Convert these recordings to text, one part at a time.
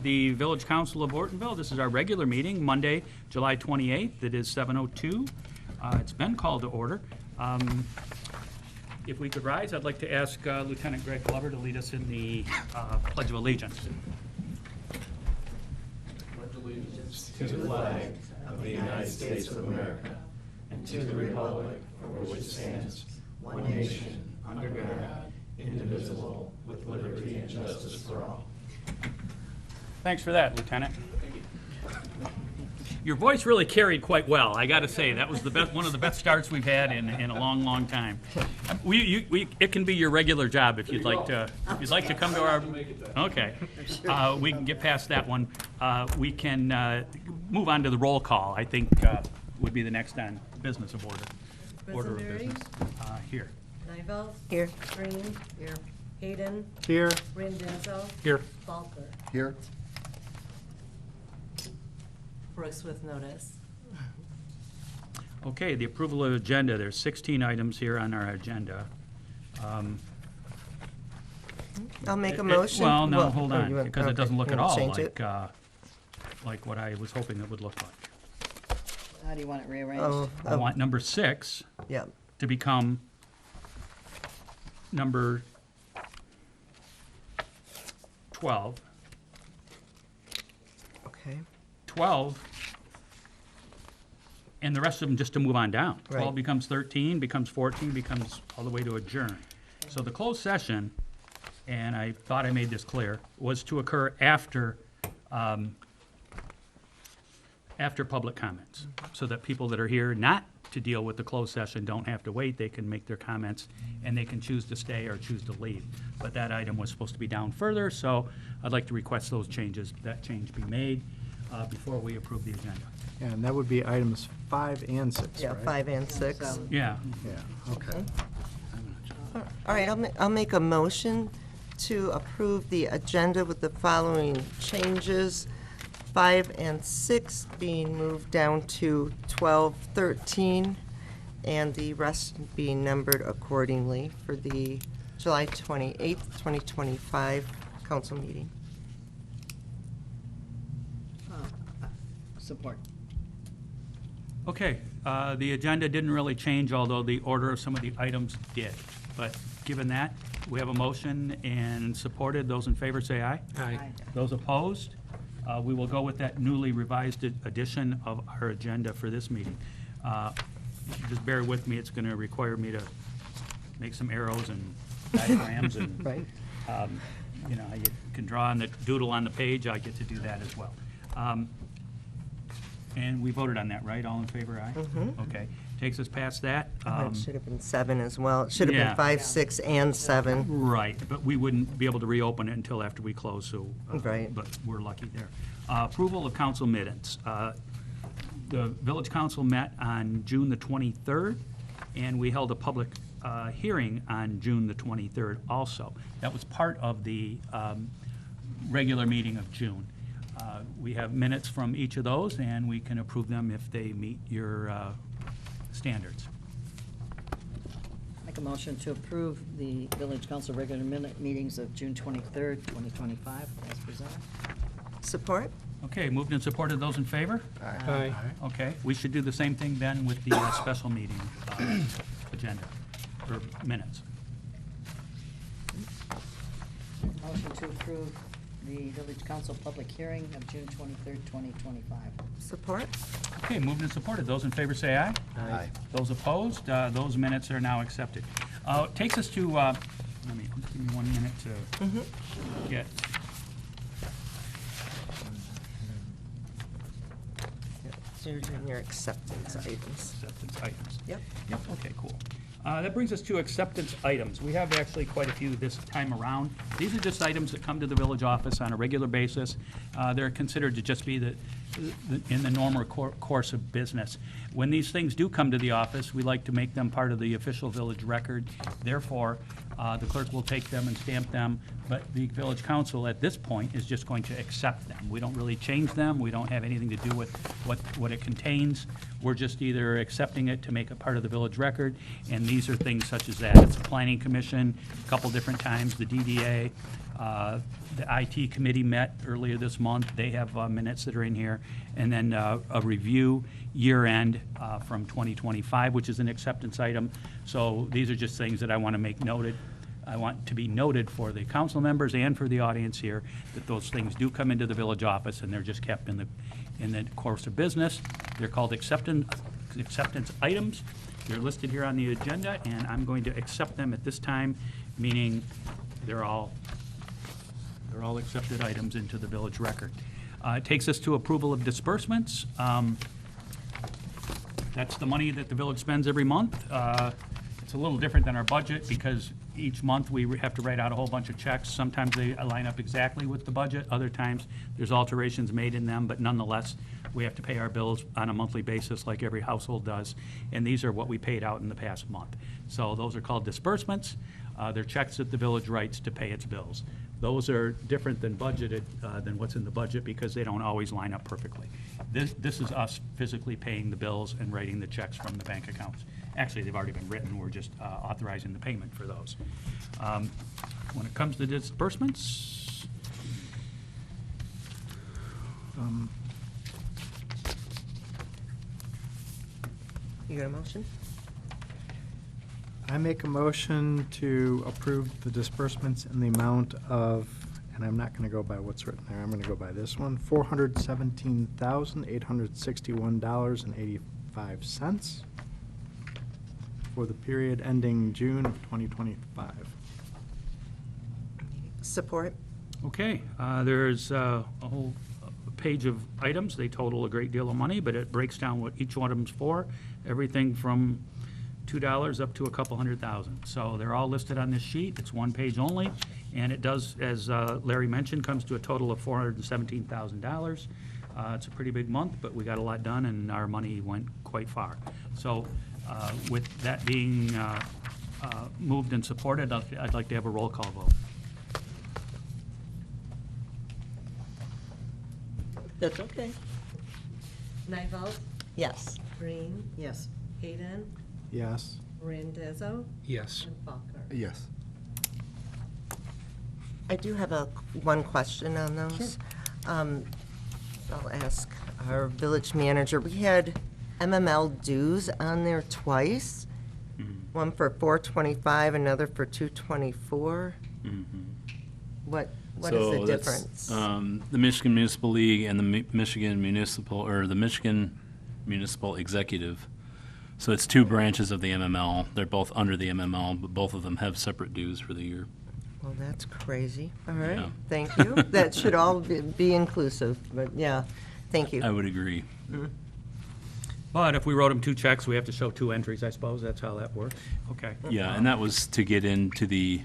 the Village Council of Ortonville. This is our regular meeting, Monday, July 28th. It is 7:02. It's been called to order. If we could rise, I'd like to ask Lieutenant Greg Glover to lead us in the Pledge of Allegiance. Pledge allegiance to the flag of the United States of America and to the republic for which it stands, one nation, under God, indivisible, with liberty and justice for all. Thanks for that, Lieutenant. Your voice really carried quite well. I got to say, that was the best, one of the best starts we've had in a long, long time. It can be your regular job if you'd like to. If you'd like to come to our. Okay, we can get past that one. We can move on to the roll call. I think would be the next on business of order. Order of business. Here. Nivell. Here. Green. Here. Hayden. Here. Randazzo. Here. Falker. Here. Brooks with notice. Okay, the approval of agenda. There's 16 items here on our agenda. I'll make a motion. Well, no, Well, hold oh, on, you want- because it okay, doesn't look you at wanna all change it? like what I was hoping it would look like. How do you want it rearranged? Oh, I want number 6 yeah, to become number 12. okay. 12, and the rest of them just to move on down. 12 Right. becomes 13, becomes 14, becomes all the way to adjourn. So the closed session, and I thought I made this clear, was to occur after public comments, so that people that are here not to deal with the closed session don't have to wait. They can make their comments, and they can choose to stay or choose to leave. But that item was supposed to be down further, so I'd like to request those changes, that change be made before we approve the agenda. Yeah, and that would be items 5 and 6, Yeah, right? 5 and 6. Yeah. Yeah, okay. All right, I'll make a motion to approve the agenda with the following changes. 5 and 6 being moved down to 12, 13, and the rest being numbered accordingly for the July 28th, 2025 council meeting. Support. Okay, the agenda didn't really change, although the order of some of the items did. But given that, we have a motion and supported. Those in favor say aye. Aye. Those opposed? We will go with that newly revised edition of our agenda for this meeting. Just bear with me, it's going to require me to make some arrows and diagrams and, Right. you know, you can draw on the doodle on the page, I get to do that as well. And we voted on that, right? All in favor, aye? Okay, takes us past that. It should have been 7 as well. It should have yeah. been 5, 6, and 7. Right, but we wouldn't be able to reopen it until after we close, so. Right. But we're lucky there. Approval of council minutes. The village council met on June the 23rd, and we held a public hearing on June the 23rd also. That was part of the regular meeting of June. We have minutes from each of those, and we can approve them if they meet your standards. Make a motion to approve the village council regular minute meetings of June 23rd, 2025, as presented. Support? Okay, moved and supported. Those in favor? Aye. Okay, we should do the same thing then with the special meeting agenda, or minutes. Motion to approve the village council public hearing of June 23rd, 2025. Support? Okay, moved and supported. Those in favor say aye. Aye. Those opposed, those minutes are now accepted. It takes us to, let me, just give me 1 minute to get, So you're doing your acceptance items. acceptance items. Yep. Yep, okay, cool. That brings us to acceptance items. We have actually quite a few this time around. These are just items that come to the village office on a regular basis. They're considered to just be in the normal course of business. When these things do come to the office, we like to make them part of the official village record. Therefore, the clerk will take them and stamp them, but the village council at this point is just going to accept them. We don't really change them. We don't have anything to do with what it contains. We're just either accepting it to make it part of the village record, and these are things such as that. It's a planning commission, a couple different times, the DDA, The IT committee met earlier this month. They have minutes that are in here. And then a review year-end from 2025, which is an acceptance item. So these are just things that I want to make noted. I want to be noted for the council members and for the audience here that those things do come into the village office and they're just kept in the course of business. They're called acceptance items. They're listed here on the agenda, and I'm going to accept them at this time, meaning they're all accepted items into the village record. It takes us to approval of disbursements. That's the money that the village spends every month. It's a little different than our budget because each month we have to write out a whole bunch of checks. Sometimes they line up exactly with the budget. Other times there's alterations made in them, but nonetheless, we have to pay our bills on a monthly basis like every household does. And these are what we paid out in the past month. So those are called disbursements. They're checks that the village writes to pay its bills. Those are different than budgeted, than what's in the budget because they don't always line up perfectly. This is us physically paying the bills and writing the checks from the bank accounts. Actually, they've already been written. We're just authorizing the payment for those. When it comes to disbursements, You got a motion? I make a motion to approve the disbursements in the amount of, and I'm not going to go by what's written there, I'm going to go by this one, $417,861.85 for the period ending June of 2025. Support? okay, there's a whole page of items. They total a great deal of money, but it breaks down what each one of them's for. Everything from $2 up to a couple $100,000. So they're all listed on this sheet. It's one page only, and it does, as Larry mentioned, comes to a total of $417,000. It's a pretty big month, but we got a lot done, and our money went quite far. So with that being moved and supported, I'd like to have a roll call vote. That's okay. Nivell, Yes. Green, Yes. Hayden, Yes. Randazzo, Yes. and Faulkner. Yes. I do have one question on those. I'll ask our village manager. We had MML dues on there twice, one for 425, another for 224. What is the difference? The Michigan Municipal League and the Michigan Municipal Executive. So it's two branches of the MML. They're both under the MML, but both of them have separate dues for the year. Well, that's crazy. All right, Yeah. thank you. That should all be inclusive, but yeah, thank you. I would agree. But if we wrote them two checks, we have to show two entries, I suppose. That's how that works. Okay. Yeah, and that was to get into the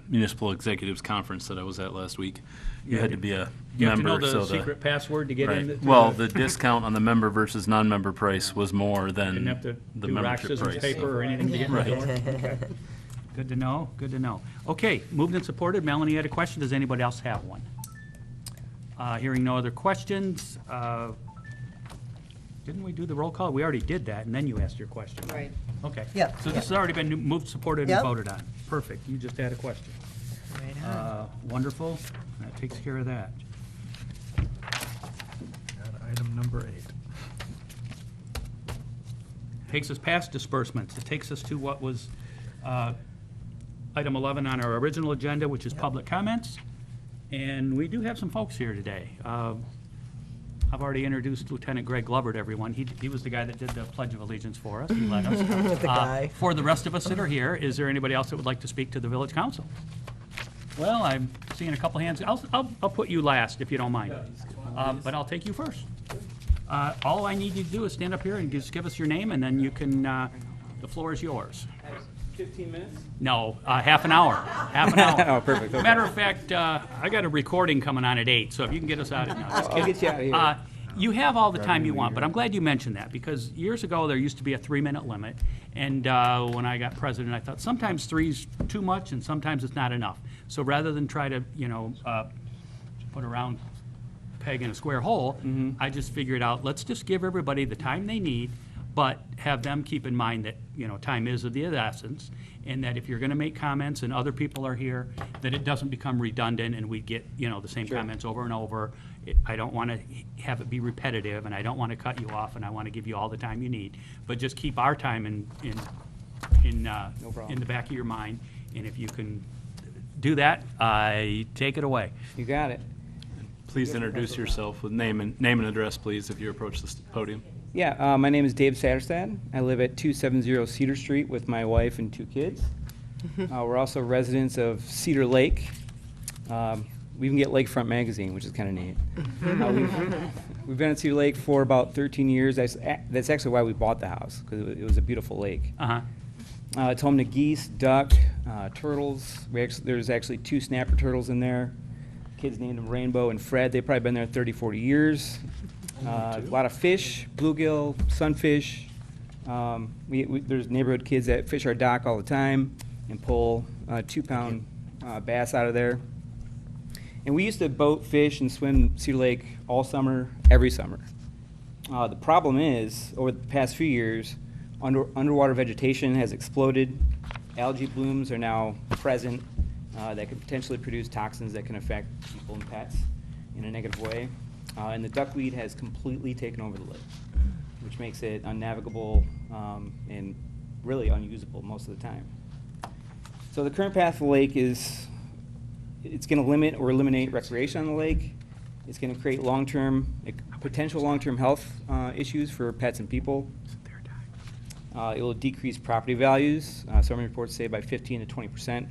Municipal Executives Conference that I was at last week. You had to be a You have to member, know so the secret password to get right. in. Well, the discount on the member versus non-member price was more than Didn't have to the do rock, membership scissors, price. paper, or anything to get in the door. Okay. Good to know, good to know. Okay, moved and supported. Melanie had a question. Does anybody else have one? Hearing no other questions, didn't we do the roll call? We already did that, and then you asked your question. Right. Okay. Yep, So this yep. has already been moved, supported, and Yep. voted on. Perfect. You just had a question. Right on. Wonderful. That takes care of that. Got item number 8. Takes us past disbursements. It takes us to what was item 11 on our original agenda, which is public comments. And we do have some folks here today. I've already introduced Lieutenant Greg Glover to everyone. He was the guy that did the Pledge of Allegiance for us. He led us. The guy. For the rest of us that are here, is there anybody else that would like to speak to the village council? Well, I'm seeing a couple hands. I'll put you last if you don't mind. But I'll take you first. All I need you to do is stand up here and just give us your name, and then you can, the floor is yours. 15 minutes? No, half an hour. Half an hour. Oh, perfect, okay. Matter of fact, I got a recording coming on at 8, so if you can get us out at 9. I'll get you out of here. You have all the time you want, but I'm glad you mentioned that, because years ago, there used to be a 3-minute limit, and when I got president, I thought sometimes 3's too much, and sometimes it's not enough. So rather than try to, put a round peg in a square hole, I just figured out, let's just give everybody the time they need. but have them keep in mind that, time is of the essence, and that if you're going to make comments and other people are here, that it doesn't become redundant and we get, the same comments over and over. I don't want to have it be repetitive, and I don't want to cut you off, and I want to give you all the time you need. But just keep our time in the back of your mind, and if you can do that, take it away. You got it. Please introduce yourself with name and address, please, if you approach the podium. Yeah, my name is Dave Satterstad. I live at 270 Cedar Street with my wife and 2 kids. We're also residents of Cedar Lake. We even get Lakefront Magazine, which is kind of neat. We've been at Cedar Lake for about 13 years. That's actually why we bought the house, because it was a beautiful lake. Uh-huh. It's home to geese, duck, turtles. There's actually 2 snapper turtles in there. Kids named them Rainbow and Fred. They've probably been there 30, 40 years. A lot of fish, bluegill, sunfish. There's neighborhood kids that fish our dock all the time and pull 2-pound bass out of there. And we used to boat, fish, and swim Cedar Lake all summer, every summer. The problem is, over the past few years, underwater vegetation has exploded. Algae blooms are now present that could potentially produce toxins that can affect people and pets in a negative way. And the duckweed has completely taken over the lake, which makes it unnavigable and really unusable most of the time. So the current path of the lake is, it's going to limit or eliminate recreation on the lake. It's going to create potential long-term health issues for pets and people. It will decrease property values. Some reports say by 15 to 20%.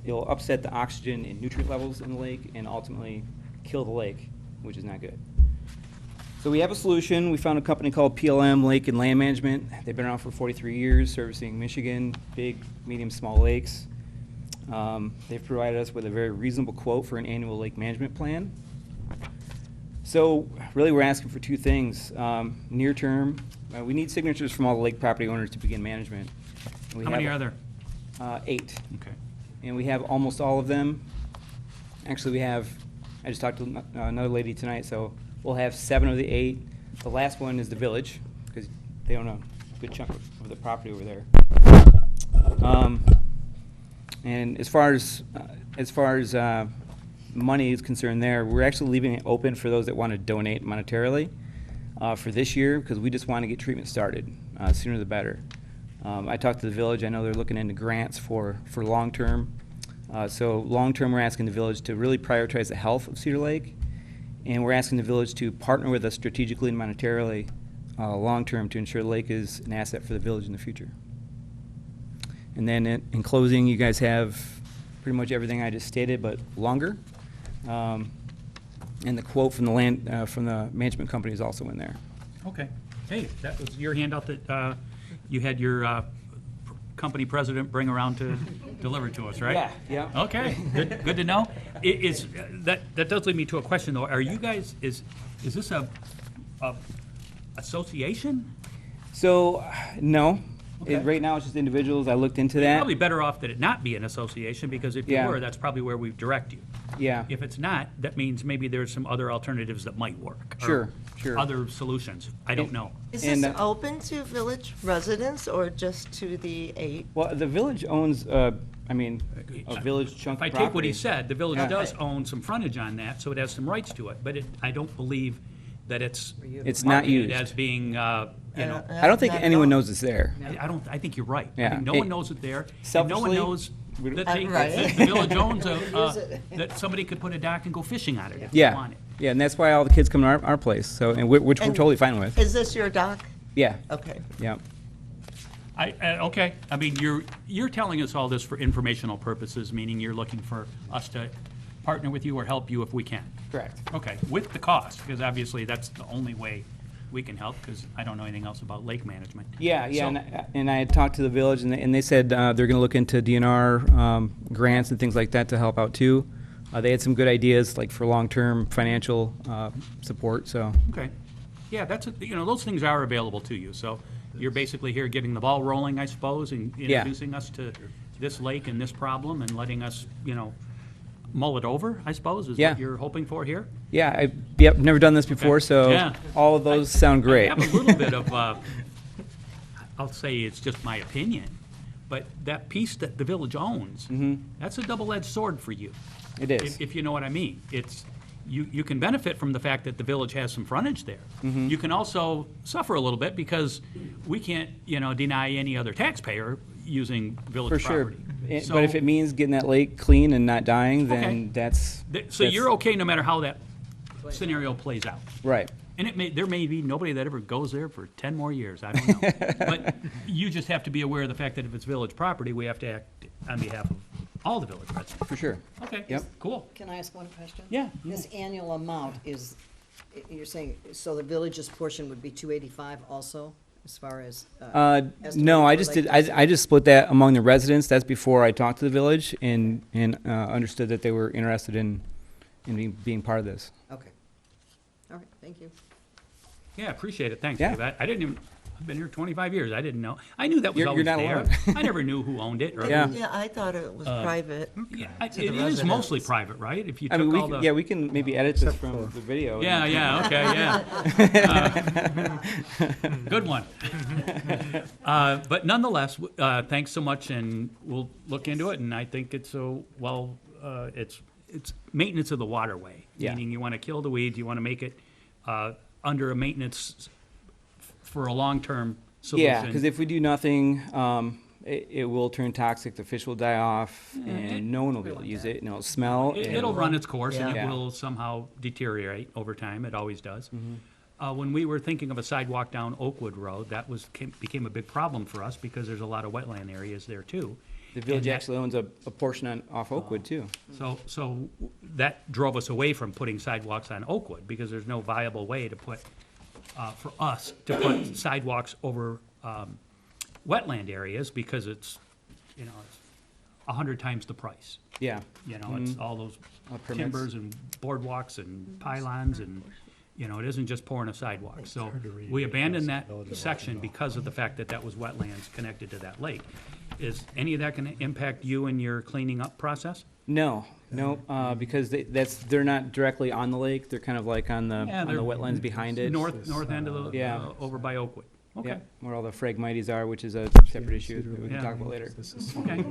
It'll upset the oxygen and nutrient levels in the lake and ultimately kill the lake, which is not good. So we have a solution. We found a company called PLM Lake and Land Management. They've been around for 43 years, servicing Michigan, big, medium, small lakes. They've provided us with a very reasonable quote for an annual lake management plan. So really we're asking for 2 things. Near term, we need signatures from all the lake property owners to begin management. How many are there? 8. Okay. And we have almost all of them. Actually, I just talked to another lady tonight, so we'll have 7 of the 8. The last one is the village, because they own a good chunk of the property over there. And as far as money is concerned there, we're actually leaving it open for those that want to donate monetarily for this year, because we just want to get treatment started. Sooner the better. I talked to the village. I know they're looking into grants for long-term. So long-term, we're asking the village to really prioritize the health of Cedar Lake, and we're asking the village to partner with us strategically and monetarily long-term to ensure the lake is an asset for the village in the future. And then in closing, you guys have pretty much everything I just stated, but longer. And the quote from the management company is also in there. Okay. Hey, that was your handout that you had your company president bring around to deliver to us, right? Yeah. Okay, good to know. That does lead me to a question, though. Are you guys, is this a association? So, no. Okay. Right now, it's just individuals. I looked into You're that. probably better off that it not be an association, because if you Yeah. were, that's probably where we direct you. Yeah. If it's not, that means maybe there's some other alternatives that might work. or Sure. Other solutions. I don't know. Is And, this open to village residents or just to the 8? Well, the village owns, a village chunk If I of take what property. he said, the village Yeah. does own some frontage on that, so it has some rights to it, but I don't believe that it's It's not marketed used. as being, I don't think Not at anyone all. knows it's there. I think you're right. I Yeah. think no one knows it there, and no one Selfishly, knows we that don't- Right. the village owns that somebody could put a dock and go fishing on it if they Yeah. want it. Yeah, and that's why all the kids come to our place, so, which we're And- totally fine with. Is this your dock? Yeah, Okay. yeah. Okay, I mean, you're telling us all this for informational purposes, meaning you're looking for us to partner with you or help you if we can. Correct. Okay, with the cost, because obviously that's the only way we can help, because I don't know anything else about lake management. Yeah, So- and I had talked to the village, and they said they're going to look into DNR grants and things like that to help out too. They had some good ideas, like for long-term financial support, so. Okay. Yeah, those things are available to you, so you're basically here getting the ball rolling, I suppose, and Yeah. introducing us to this lake and this problem and letting us, mull it over, I suppose, is Yeah. what you're hoping for here? Yeah, yep, never done this before, so Yeah. all of those sound great. I have a little bit of, I'll say it's just my opinion, but that piece that the village owns, that's a double-edged sword for you. It is. If you know what I mean. It's, you can benefit from the fact that the village has some frontage there. Mm-hmm. You can also suffer a little bit because we can't, deny any other taxpayer using For village sure. property. But if it means getting that lake clean and not dying, then Okay. that's. So that's- you're okay no matter how that scenario plays out? Right. And there may be nobody that ever goes there for 10 more years, I don't know. But you just have to be aware of the fact that if it's village property, we have to act on behalf of all the village residents. For sure. Okay. Yep. Cool. Can I ask one question? Yeah. This annual amount is, you're saying, so the village's portion would be 285 also, as far as? No, I estimated just for did, Lake I just split that among the residents. That's before I talked to the village and understood that they were interested in being part of this. Okay. All right, thank you. Yeah, appreciate it. Thanks, Yeah. Dave. I didn't even, I've been here 25 years. I didn't know. I knew that was You're always not there. alone. I never knew who owned it. Or, Yeah. Yeah, I thought it was private. Yeah, To it the is mostly residents. private, right? If you I took mean, all the. we can maybe edit this from the video. Yeah, okay, yeah. Good one. But nonetheless, thanks so much, and we'll look into it, and I think it's it's maintenance of the waterway. Yeah. Meaning you want to kill the weeds, you want to make it under a maintenance for a long-term solution. Yeah, because if we do nothing, it will turn toxic, the fish will die off, and no one will be able to use it, and it'll smell. It'll run its course, and it Yeah. will somehow deteriorate over time. It always does. Mm-hmm. When we were thinking of a sidewalk down Oakwood Road, that became a big problem for us because there's a lot of wetland areas there too. The village And that- actually owns a portion off Oakwood, too. So that drove us away from putting sidewalks on Oakwood because there's no viable way to put, for us, to put sidewalks over wetland areas because it's 100 times the price. Yeah. It's all those Permits. timbers and boardwalks and pylons and, it isn't just pouring a sidewalk. So we abandoned that section because of the fact that that was wetlands connected to that lake. Is any of that gonna impact you in your cleaning up process? No, because they're not directly on the lake. They're kind of like on the Yeah, they're wetlands behind it. North end of the, Yeah. over by Oakwood. Okay, Yeah, where all the phragmites are, which is a separate issue that we can Yeah. talk about later. okay.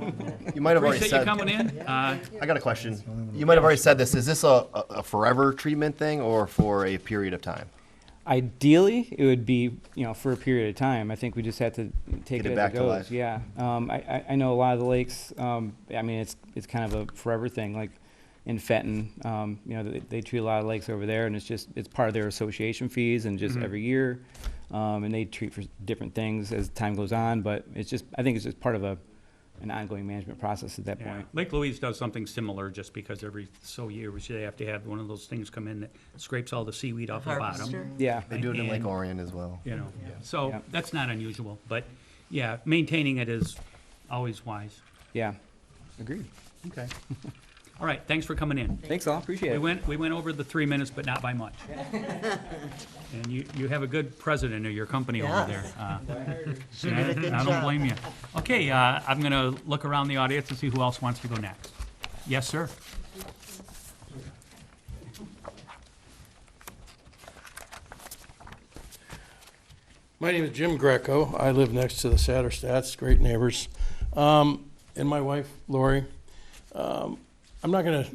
You might have already Appreciate you said. coming in. I got a question. You might have already said this. Is this a forever treatment thing or for a period of time? Ideally, it would be, for a period of time. I think we just have to take Get it it back as it to goes. life. Yeah. I know a lot of the lakes, it's kind of a forever thing, like in Fenton, they treat a lot of lakes over there, and it's part of their association fees and just every year. And they treat for different things as time goes on, but I think it's just part of an ongoing management process at that Yeah. point. Lake Louise does something similar just because every so years they have to have one of those things come in that scrapes all the seaweed off the Harvester. bottom. Yeah. They do it in Lake And- Orion as well. So Yeah. that's not unusual, but yeah, maintaining it is always wise. Yeah. Agreed. Okay. All right, thanks for coming in. Thanks all. Appreciate it. We went over the 3 minutes, but not by much. And you have a good president of your company over there. She did a good I don't job. blame you. Okay, I'm gonna look around the audience and see who else wants to go next. Yes, sir? My name is Jim Greco. I live next to the Satterstats, great neighbors. And my wife, Lori. I'm not going to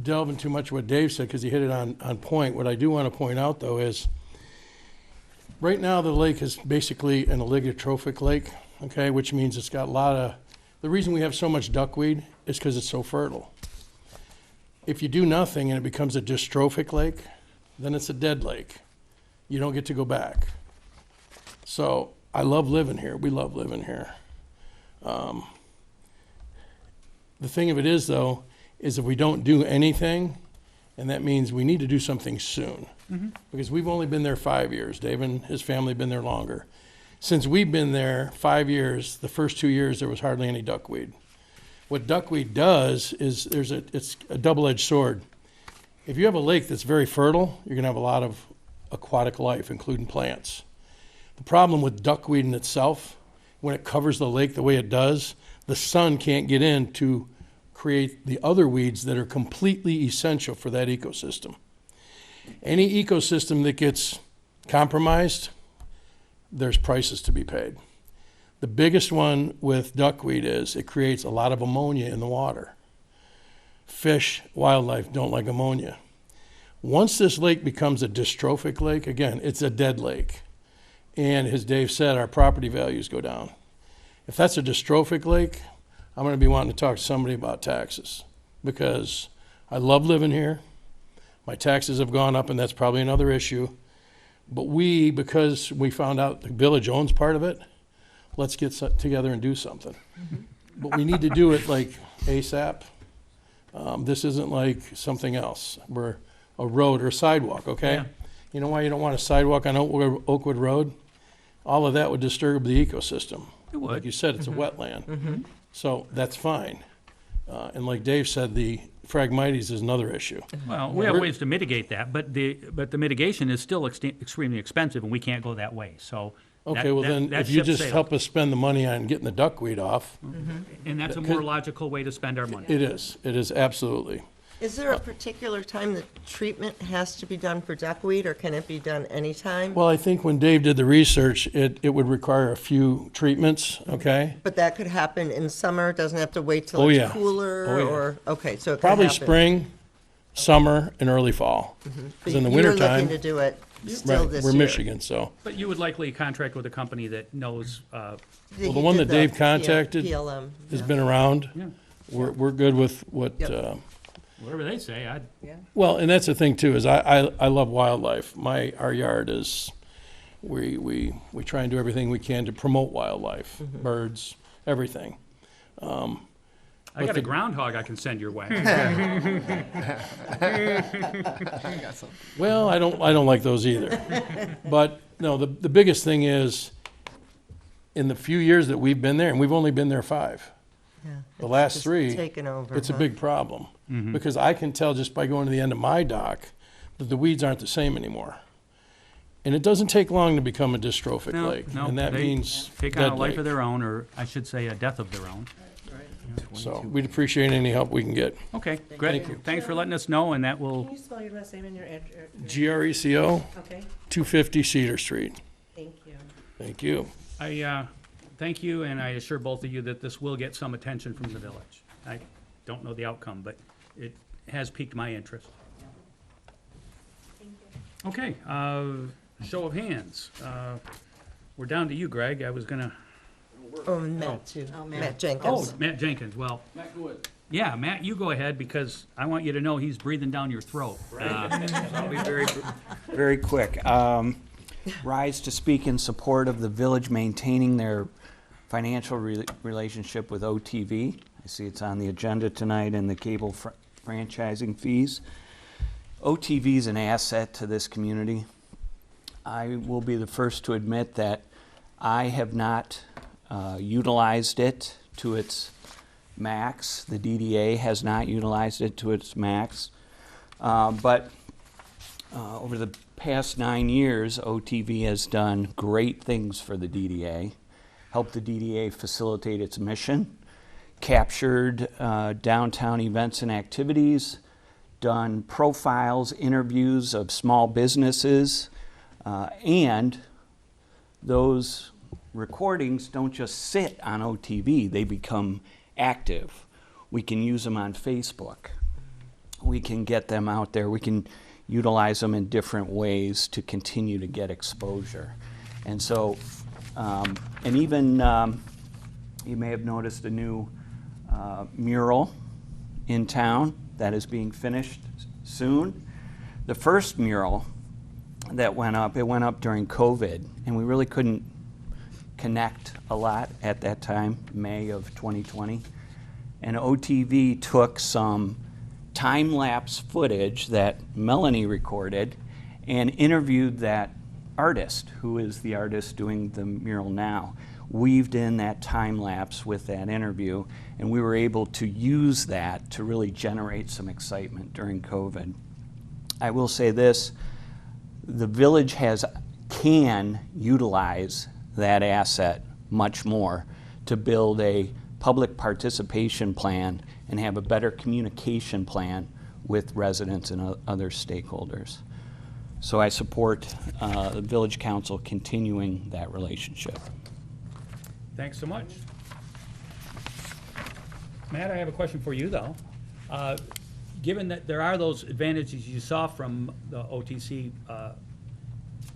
delve into much of what Dave said because he hit it on point. What I do want to point out, though, is right now the lake is basically an oligotrophic lake, okay, which means it's got a lot of, the reason we have so much duckweed is because it's so fertile. If you do nothing and it becomes a dystrophic lake, then it's a dead lake. You don't get to go back. So I love living here. We love living here. The thing of it is, though, is if we don't do anything, and that means we need to do something soon. Because we've only been there 5 years. Dave and his family have been there longer. Since we've been there 5 years, the first 2 years there was hardly any duckweed. What duckweed does is it's a double-edged sword. If you have a lake that's very fertile, you're going to have a lot of aquatic life, including plants. The problem with duckweed in itself, when it covers the lake the way it does, the sun can't get in to create the other weeds that are completely essential for that ecosystem. Any ecosystem that gets compromised, there's prices to be paid. The biggest one with duckweed is it creates a lot of ammonia in the water. Fish, wildlife don't like ammonia. Once this lake becomes a dystrophic lake, again, it's a dead lake. And as Dave said, our property values go down. If that's a dystrophic lake, I'm going to be wanting to talk to somebody about taxes because I love living here. My taxes have gone up, and that's probably another issue. But because we found out the village owns part of it, let's get together and do something. But we need to do it like ASAP. This isn't like something else. We're a road or a sidewalk, okay? Yeah. You know why you don't want a sidewalk on Oakwood Road? All of that would disturb the ecosystem. It would. Like you said, it's a wetland. So that's fine. And like Dave said, the Phragmites is another issue. Well, we have ways to mitigate that, but the mitigation is still extremely expensive, and we can't go that way, so. Okay, well then, that if you ship just sailed. help us spend the money on getting the duckweed off, And that's a more logical way to spend our money. it is absolutely. Is there a particular time that treatment has to be done for duckweed, or can it be done anytime? Well, I think when Dave did the research, it would require a few treatments, okay? But that could happen in summer, doesn't have to wait till Oh, it's yeah. cooler, Oh, yeah. or, okay, so it could Probably happen. spring, summer, and early fall. Because in the You're wintertime, looking to do it still right, this we're year. Michigan, so. But you would likely contract with a company that knows, Well, He the one did that Dave the contacted PLM. has been around. Yeah. We're good with what, Yep. whatever they say, Yeah. well, and that's the thing too, is I love wildlife. Our yard is, we try and do everything we can to promote wildlife, birds, everything. I got a groundhog I can send your way. Well, I don't like those either. But no, the biggest thing is, in the few years that we've been there, and we've only been there 5, Yeah, the it's last just 3, taken over, it's a huh? big problem. Because I can tell just by going to the end of my dock that the weeds aren't the same anymore. And it doesn't take long to become a dystrophic No, lake. no, And that they means Take on a dead life lake. of their own, or I should say, a death of their own. So we'd appreciate any help we can get. Okay, great. Thanks for letting us know, and that will, Can you spell your last name and your address? GRECO, Okay, 250 Cedar Street. thank you. Thank you. I thank you, and I assure both of you that this will get some attention from the village. I don't know the outcome, but it has piqued my interest. Okay, show of hands. We're down to you, Greg. I was gonna, Oh, Matt too, Oh, Matt Matt. oh, Jenkins. Matt Jenkins, well. Yeah, Matt, you go ahead, because I want you to know he's breathing down your throat. I'll be very quick. Rise to speak in support of the village maintaining their financial relationship with OTV. I see it's on the agenda tonight in the cable franchising fees. OTV is an asset to this community. I will be the first to admit that I have not utilized it to its max. The DDA has not utilized it to its max. But over the past 9 years, OTV has done great things for the DDA, helped the DDA facilitate its mission, captured downtown events and activities, done profiles, interviews of small businesses, and those recordings don't just sit on OTV, they become active. We can use them on Facebook. We can get them out there. We can utilize them in different ways to continue to get exposure. And so, and even you may have noticed a new mural in town that is being finished soon. The first mural that went up, it went up during COVID, and we really couldn't connect a lot at that time, May of 2020. And OTV took some time-lapse footage that Melanie recorded and interviewed that artist, who is the artist doing the mural now, weaved in that time-lapse with that interview, and we were able to use that to really generate some excitement during COVID. I will say this, the village can utilize that asset much more to build a public participation plan and have a better communication plan with residents and other stakeholders. So I support the Village Council continuing that relationship. Thanks so much. Matt, I have a question for you, though. Given that there are those advantages you saw from the OTC, are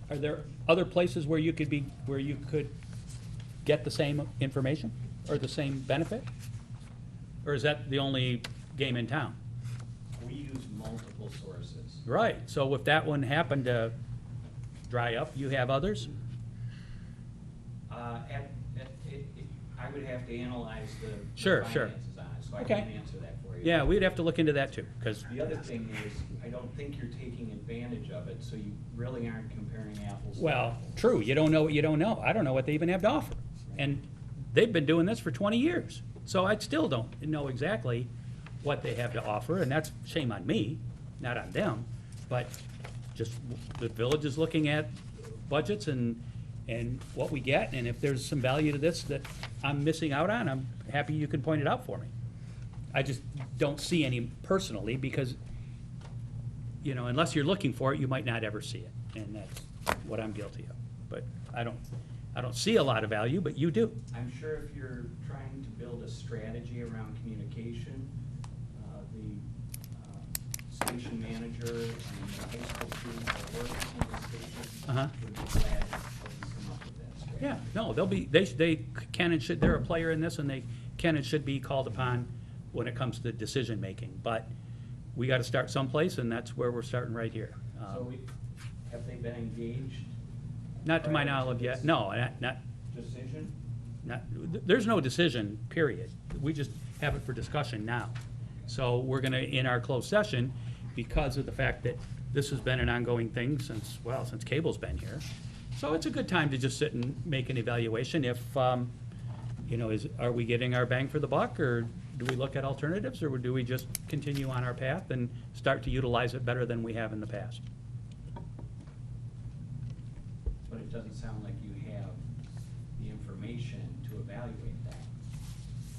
there other places where you could get the same information or the same benefit? Or is that the only game in town? We use multiple sources. Right, so if that one happened to dry up, you have others? I would have to analyze the Sure. finances on it, so I Okay. can't answer that for you. Yeah, we'd have to look into that too, because, The other thing is, I don't think you're taking advantage of it, so you really aren't comparing apples to well, apples. true, you don't know what you don't know. I don't know what they even have to offer. And they've been doing this for 20 years, so I still don't know exactly what they have to offer, and that's shame on me, not on them. But just, the village is looking at budgets and what we get, and if there's some value to this that I'm missing out on, I'm happy you can point it out for me. I just don't see any personally, because, unless you're looking for it, you might not ever see it, and that's what I'm guilty of. But I don't see a lot of value, but you do. I'm sure if you're trying to build a strategy around communication, the station manager and the high school students that work in the Uh-huh. station would be glad to help you come up with that strategy. Yeah, no, they can and should, they're a player in this, and they can and should be called upon when it comes to decision-making. But we gotta start someplace, and that's where we're starting right here. Have they been engaged? Not to my prior to knowledge yet, this no, not, Decision? there's no decision, period. We just have it for discussion now. So we're gonna, in our closed session, because of the fact that this has been an ongoing thing since cable's been here. So it's a good time to just sit and make an evaluation if, are we getting our bang for the buck, or do we look at alternatives, or do we just continue on our path and start to utilize it better than we have in the past? But it doesn't sound like you have the information to evaluate that.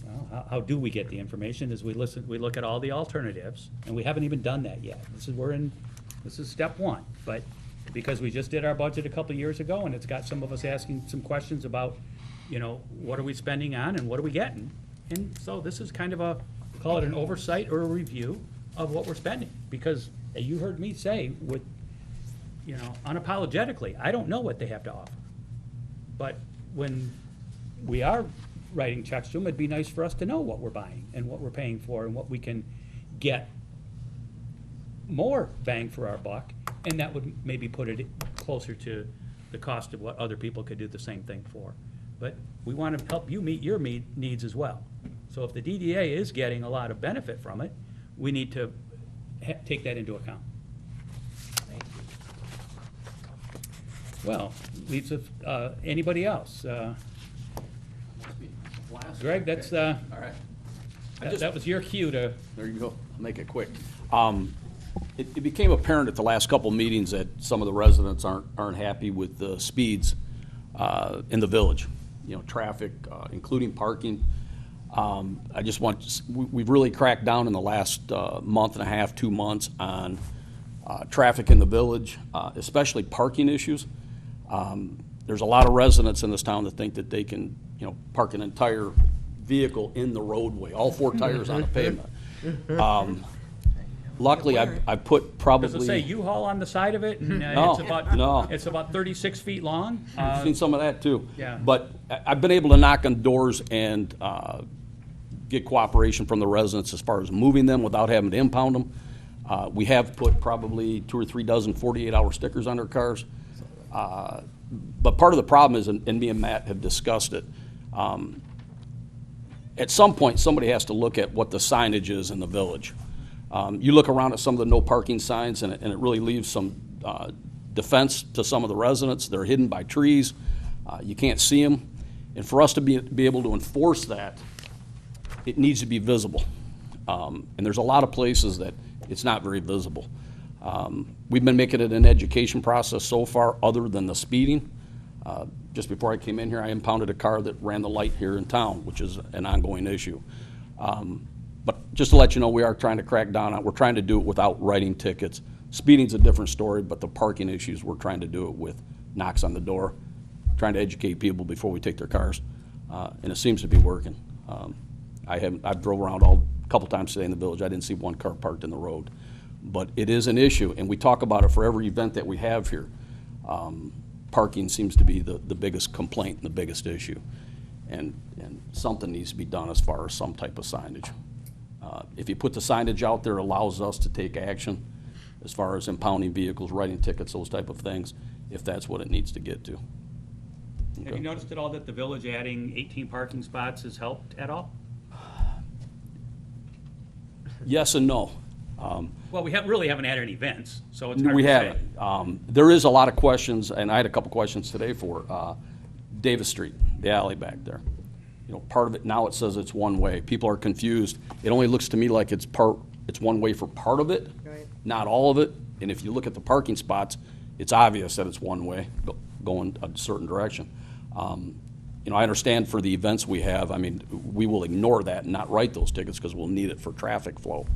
Well, how do we get the information? Is we look at all the alternatives, and we haven't even done that yet. This is step one, but because we just did our budget a couple of years ago, and it's got some of us asking some questions about, what are we spending on and what are we getting? And so this is kind of call it an oversight or a review of what we're spending, because you heard me say with, unapologetically, I don't know what they have to offer. But when we are writing checks to them, it'd be nice for us to know what we're buying and what we're paying for and what we can get more bang for our buck, and that would maybe put it closer to the cost of what other people could do the same thing for. But we want to help you meet your needs as well. So if the DDA is getting a lot of benefit from it, we need to take that into account. Thank you. Well, leads with, anybody else? Greg, that's, All right. that was your cue to, There you go. I'll make it quick. It became apparent at the last couple meetings that some of the residents aren't happy with the speeds in the village. Traffic, including parking. We've really cracked down in the last month and a half, 2 months on traffic in the village, especially parking issues. There's a lot of residents in this town that think that they can, park an entire vehicle in the roadway, all 4 tires on the pavement. Luckily, I put probably. does it say U-Haul on the side of it? And No, no. It's about 36 feet long? I've seen some of that too. Yeah. But I've been able to knock on doors and get cooperation from the residents as far as moving them without having to impound them. We have put probably 2 or 3 dozen 48-hour stickers on their cars. But part of the problem is, and me and Matt have discussed it, at some point, somebody has to look at what the signage is in the village. You look around at some of the no parking signs, and it really leaves some defense to some of the residents. They're hidden by trees. You can't see them. And for us to be able to enforce that, it needs to be visible. And there's a lot of places that it's not very visible. We've been making it an education process so far, other than the speeding. Just before I came in here, I impounded a car that ran the light here in town, which is an ongoing issue. But just to let you know, we are trying to crack down on it. We're trying to do it without writing tickets. Speeding's a different story, but the parking issues, we're trying to do it with knocks on the door, trying to educate people before we take their cars, and it seems to be working. I've drove around a couple times today in the village. I didn't see one car parked in the road. But it is an issue, and we talk about it for every event that we have here. Parking seems to be the biggest complaint and the biggest issue. And something needs to be done as far as some type of signage. If you put the signage out there, it allows us to take action as far as impounding vehicles, writing tickets, those type of things, if that's what it needs to get to. Have you noticed at all that the village adding 18 parking spots has helped at all? Yes and no. Well, we really haven't had any events, so it's hard We to say. haven't. There is a lot of questions, and I had a couple questions today for Davis Street, the alley back there. You know, part of it, now it says it's one way. People are confused. It only looks to me like it's one way for part of it, Right. not all of it. And if you look at the parking spots, it's obvious that it's one way going a certain direction. You know, I understand for the events we have, I mean, we will ignore that and not write those tickets because we'll need it for traffic flow.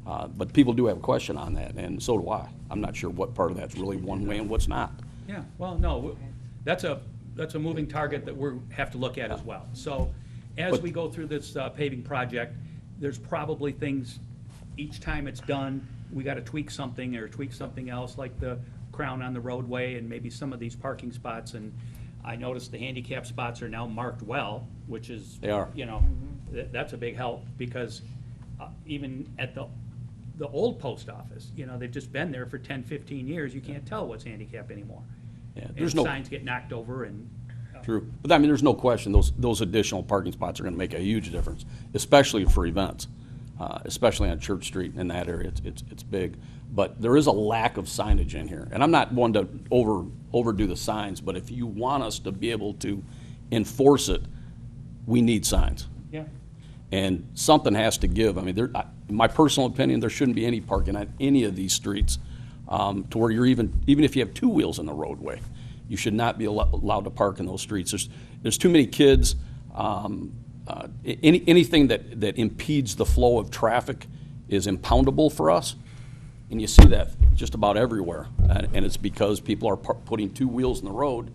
But people do have a question on that, and so do I. I'm not sure what part of that's really one way and what's not. Yeah, well, no, that's a moving target that we have to look at as well. So as we go through this paving project, there's probably things, each time it's done, we got to tweak something or tweak something else, like the crown on the roadway and maybe some of these parking spots. And I noticed the handicap spots are now marked well, which is, They are. you know, that's a big help, because even at the old post office, you know, they've just been there for 10, 15 years. You can't tell what's handicap anymore. Yeah, And there's no. signs get knocked over and. True. But I mean, there's no question, those additional parking spots are gonna make a huge difference, especially for events, especially on Church Street in that area. It's big. But there is a lack of signage in here. And I'm not one to overdo the signs, but if you want us to be able to enforce it, we need signs. Yeah. And something has to give. I mean, in my personal opinion, there shouldn't be any parking on any of these streets, to where you're even if you have two wheels in the roadway, you should not be allowed to park in those streets. There's too many kids. Anything that impedes the flow of traffic is impoundable for us, and you see that just about everywhere. And it's because people are putting two wheels in the road.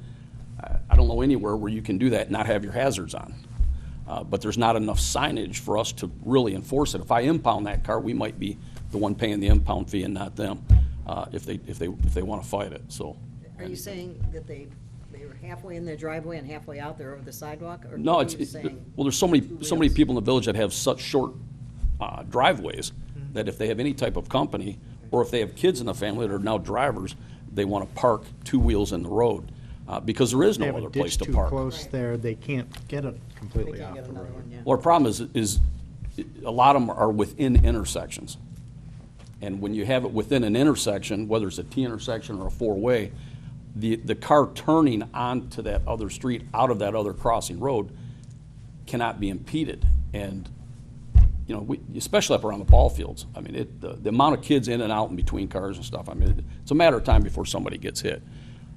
I don't know anywhere where you can do that and not have your hazards on. But there's not enough signage for us to really enforce it. If I impound that car, we might be the one paying the impound fee and not them, if they want to fight it. So. Are you saying that they were halfway in their driveway and halfway out there over the sidewalk? Or No, are it's you saying well. There's so many wheels? people in the village that have such short driveways that if they have any type of company, or if they have kids in the family that are now drivers, they want to park two wheels in the road because there is They no have a other place ditch to too park. close there, they can't get it They completely can't off get the another road. one, yeah. Well, our problem is a lot of them are within intersections. And when you have it within an intersection, whether it's a T intersection or a four-way, the car turning onto that other street, out of that other crossing road, cannot be impeded. And, you know, especially up around the ball fields, I mean, the amount of kids in and out and between cars and stuff, I mean, it's a matter of time before somebody gets hit.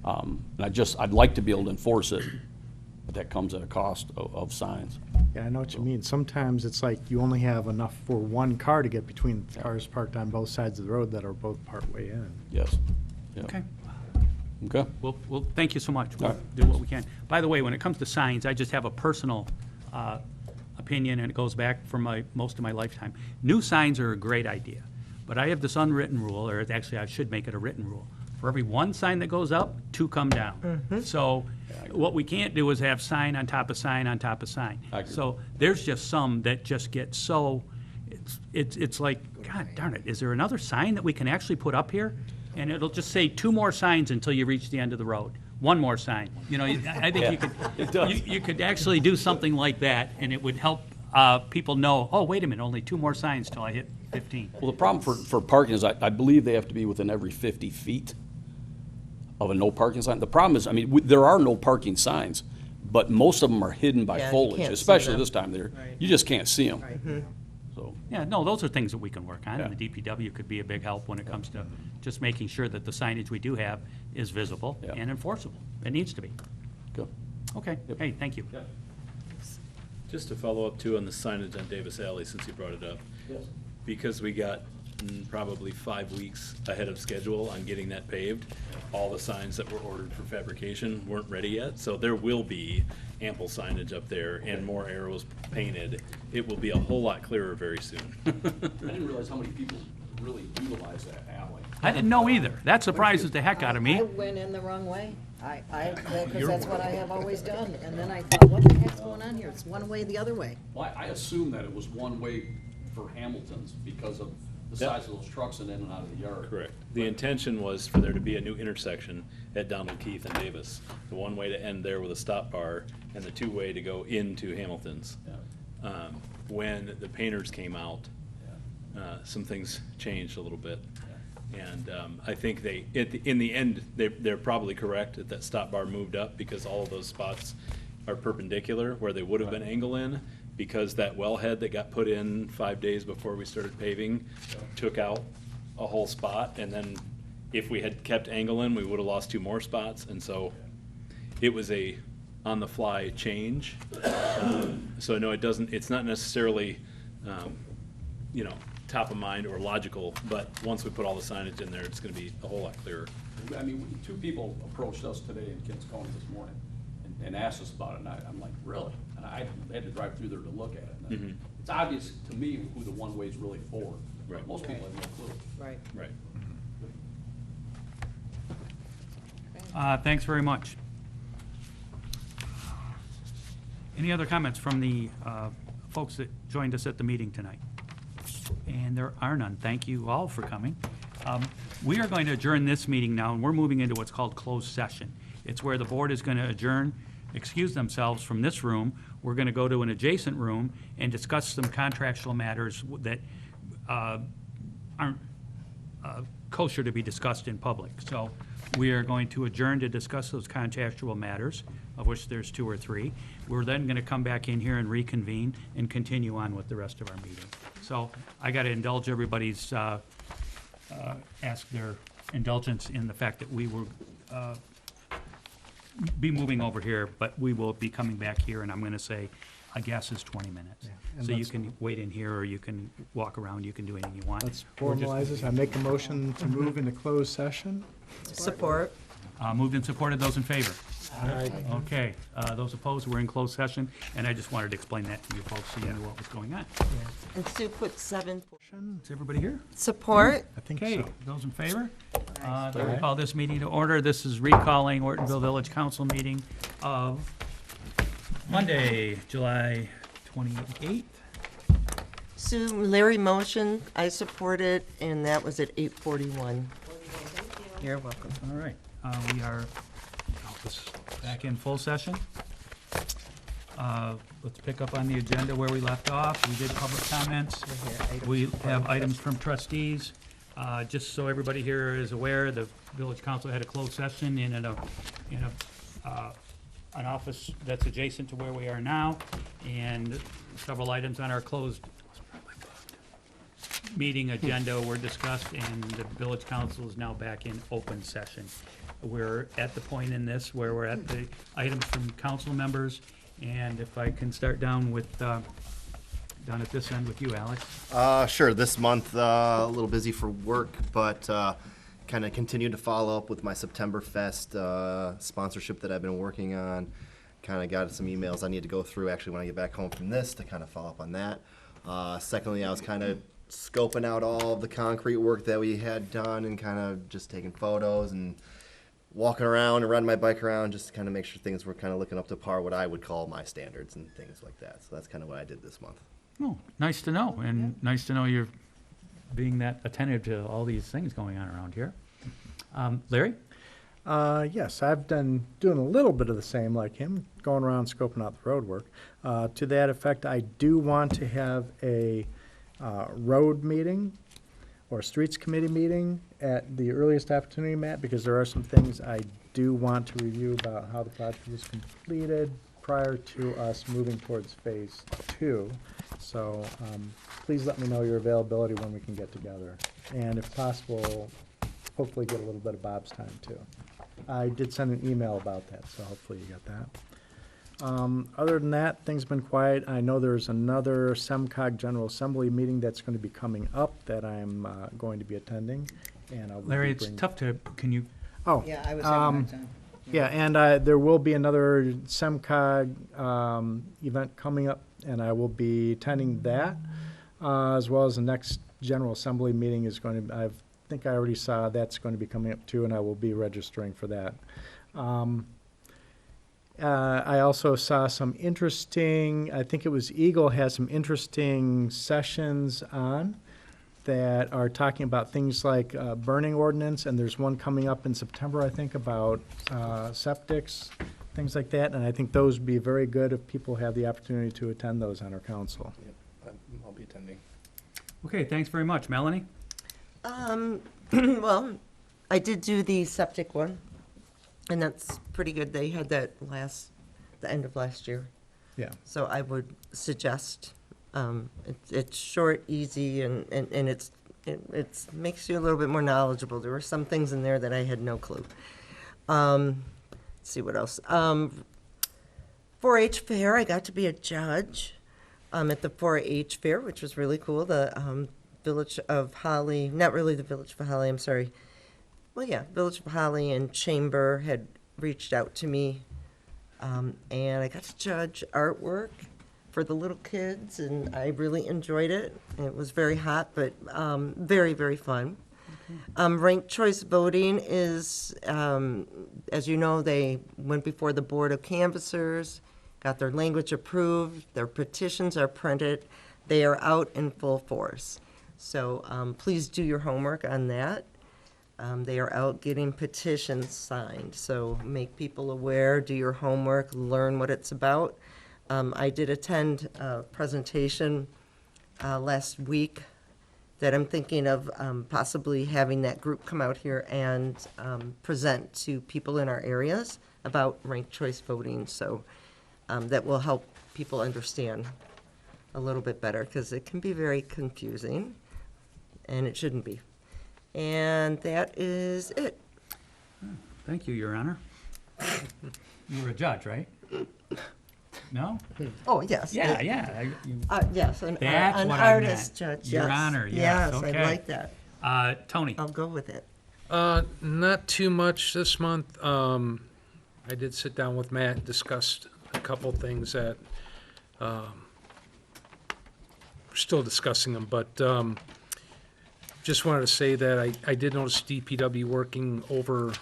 And I'd like to be able to enforce it, but that comes at a cost of signs. Yeah, I know what you mean. Sometimes it's like you only have enough for one car to get between the cars parked on both sides of the road that are both partway in. Yes. Yeah. Okay. Okay. Well, thank you so much. We'll All right. do what we can. By the way, when it comes to signs, I just have a personal opinion, and it goes back for most of my lifetime. New signs are a great idea, but I have this unwritten rule, or actually I should make it a written rule. For every one sign that goes up, two come down. So what we can't do is have sign on top of sign on top of sign. I agree. So there's just some that just get so, it's like, God darn it, is there another sign that we can actually put up here? And it'll just say 2 more signs until you reach the end of the road. 1 more sign. You know, I think you could actually do something like that, and it would help people know, oh, wait a minute, only 2 more signs till I hit 15. Well, the problem for parking is I believe they have to be within every 50 feet of a no parking sign. The problem is, I mean, there are no parking signs, but most of them are hidden by Yeah, you foliage, can't see especially them. this time of year. Right. You just can't see them. Right. So, Yeah, no, those are things that we can work on, Yeah. and the DPW could be a big help when it comes to just making sure that the signage we do have is visible Yeah. and enforceable. It needs to be. good. Okay, hey, thank you. Just to follow up too on the signage on Davis Alley, since you brought it up. Yes. Because we got probably 5 weeks ahead of schedule on getting that paved. All the signs that were ordered for fabrication weren't ready yet, so there will be ample signage up there and more arrows painted. It will be a whole lot clearer very soon. I didn't realize how many people really utilize that alley. I didn't know either. That surprises the heck out of me. I went in the wrong way. Because that's what I have always done. And then I thought, what the heck's going on here? It's one way the other way. Well, I assumed that it was one way for Hamilton's because of the size of those trucks and in and out of the yard. Correct. The intention was for there to be a new intersection at Donald Keith and Davis. The one way to end there with a stop bar and the two-way to go into Hamilton's. Yeah. When the painters came out, some things changed a little bit. And I think in the end, they're probably correct that that stop bar moved up because all of those spots are perpendicular where they would have been angle in, because that wellhead that got put in 5 days before we started paving took out a whole spot, and then if we had kept angle in, we would have lost 2 more spots, and so it was a on-the-fly change. So no, it's not necessarily, top of mind or logical, but once we put all the signage in there, it's gonna be a whole lot clearer. I mean, 2 people approached us today in Kings County this morning and asked us about it, and I'm like, really? And I had to drive through there to look at it. And it's obvious to me who the one way's really for. Right. Most people have no clue. Right. Right. Thanks very much. Any other comments from the folks that joined us at the meeting tonight? And there are none. Thank you all for coming. We are going to adjourn this meeting now, and we're moving into what's called closed session. It's where the board is going to excuse themselves from this room. We're going to go to an adjacent room and discuss some contractual matters that aren't kosher to be discussed in public. So we are going to adjourn to discuss those contractual matters, of which there's 2 or 3. We're then going to come back in here and reconvene and continue on with the rest of our meeting. So I got to indulge everybody's, ask their indulgence in the fact that we will be moving over here, but we will be coming back here, and I'm going to say, I guess is 20 minutes. and So you let's- can wait in here, or you can walk around, you can do anything you want. Let's We're just- formalize this. I make a motion to move into closed session. Support. Moved and supported, those in favor? Okay, those opposed, we're in closed session, and I just wanted to explain that to you folks so you knew what was going on. And Sue put 7. Is everybody here? Support. I think Okay, so. those in favor? I call this meeting to order. This is recalling Ortonville Village Council meeting of Monday, July 28th. Sue, Larry motion, I supported, and that was at 8:41. You're welcome. All right, we are back in full session. Let's pick up on the agenda where we left off. We did public comments. We have items from trustees. Just so everybody here is aware, the village council had a closed session in an office that's adjacent to where we are now, and several items on our closed meeting agenda were discussed, and the village council is now back in open session. We're at the point in this where we're at the items from council members, and if I can start down at this end with you, Alex. Sure. This month, a little busy for work, but kind of continued to follow up with my September Fest sponsorship that I've been working on. Kind of got some emails I need to go through actually when I get back home from this to kind of follow up on that. Secondly, I was kind of scoping out all of the concrete work that we had done and kind of just taking photos and walking around and riding my bike around just to kind of make sure things were kind of looking up to par what I would call my standards and things like that. So that's kind of what I did this month. Oh, nice to know, and nice to know you're being that attentive to all these things going on around here. Larry? Yes, I've doing a little bit of the same like him, going around scoping out the road work. To that effect, I do want to have a road meeting or streets committee meeting at the earliest opportunity, Matt, because there are some things I do want to review about how the project was completed prior to us moving towards phase 2. So please let me know your availability when we can get together. And if possible, hopefully get a little bit of Bob's time too. I did send an email about that, so hopefully you got that. Other than that, things have been quiet. I know there's another SEMCOG General Assembly meeting that's going to be coming up that I'm going to be attending, and I'll be Larry, it's bringing- tough to, can you, Oh, Yeah, I was having a hard time. yeah, and there will be another SEMCOG event coming up, and I will be attending that, as well as the next General Assembly meeting is going to, I think I already saw that's going to be coming up too, and I will be registering for that. I also saw some interesting, I think it was Eagle has some interesting sessions on that are talking about things like burning ordinance, and there's one coming up in September, I think, about septics, things like that, and I think those would be very good if people have the opportunity to attend those on our council. I'll be attending. okay, thanks very much. Melanie? Well, I did do the septic one, and that's pretty good. They had that the end of last year. Yeah. So I would suggest, it's short, easy, and it makes you a little bit more knowledgeable. There were some things in there that I had no clue. Let's see what else. 4-H fair, I got to be a judge at the 4-H fair, which was really cool. The Village of Holly, not really the Village of Holly, I'm sorry. Well, yeah, Village of Holly and Chamber had reached out to me, and I got to judge artwork for the little kids, and I really enjoyed it. It was very hot, but very, very fun. Ranked choice voting is, as you know, they went before the Board of Canvassers, got their language approved, their petitions are printed, they are out in full force. So please do your homework on that. They are out getting petitions signed, so make people aware, do your homework, learn what it's about. I did attend a presentation last week that I'm thinking of possibly having that group come out here and present to people in our areas about ranked choice voting, so that will help people understand a little bit better, because it can be very confusing, and it shouldn't be. And that is it. Thank you, Your Honor. You were a judge, right? No? Oh, yes. Yeah, yeah. Yes, an That's what I artist meant. judge, Your yes. Honor, yes, okay. I like that. Tony? I'll go with it. Not too much this month. I did sit down with Matt and discussed a couple things that, we're still discussing them, but just wanted to say that I did notice DPW working over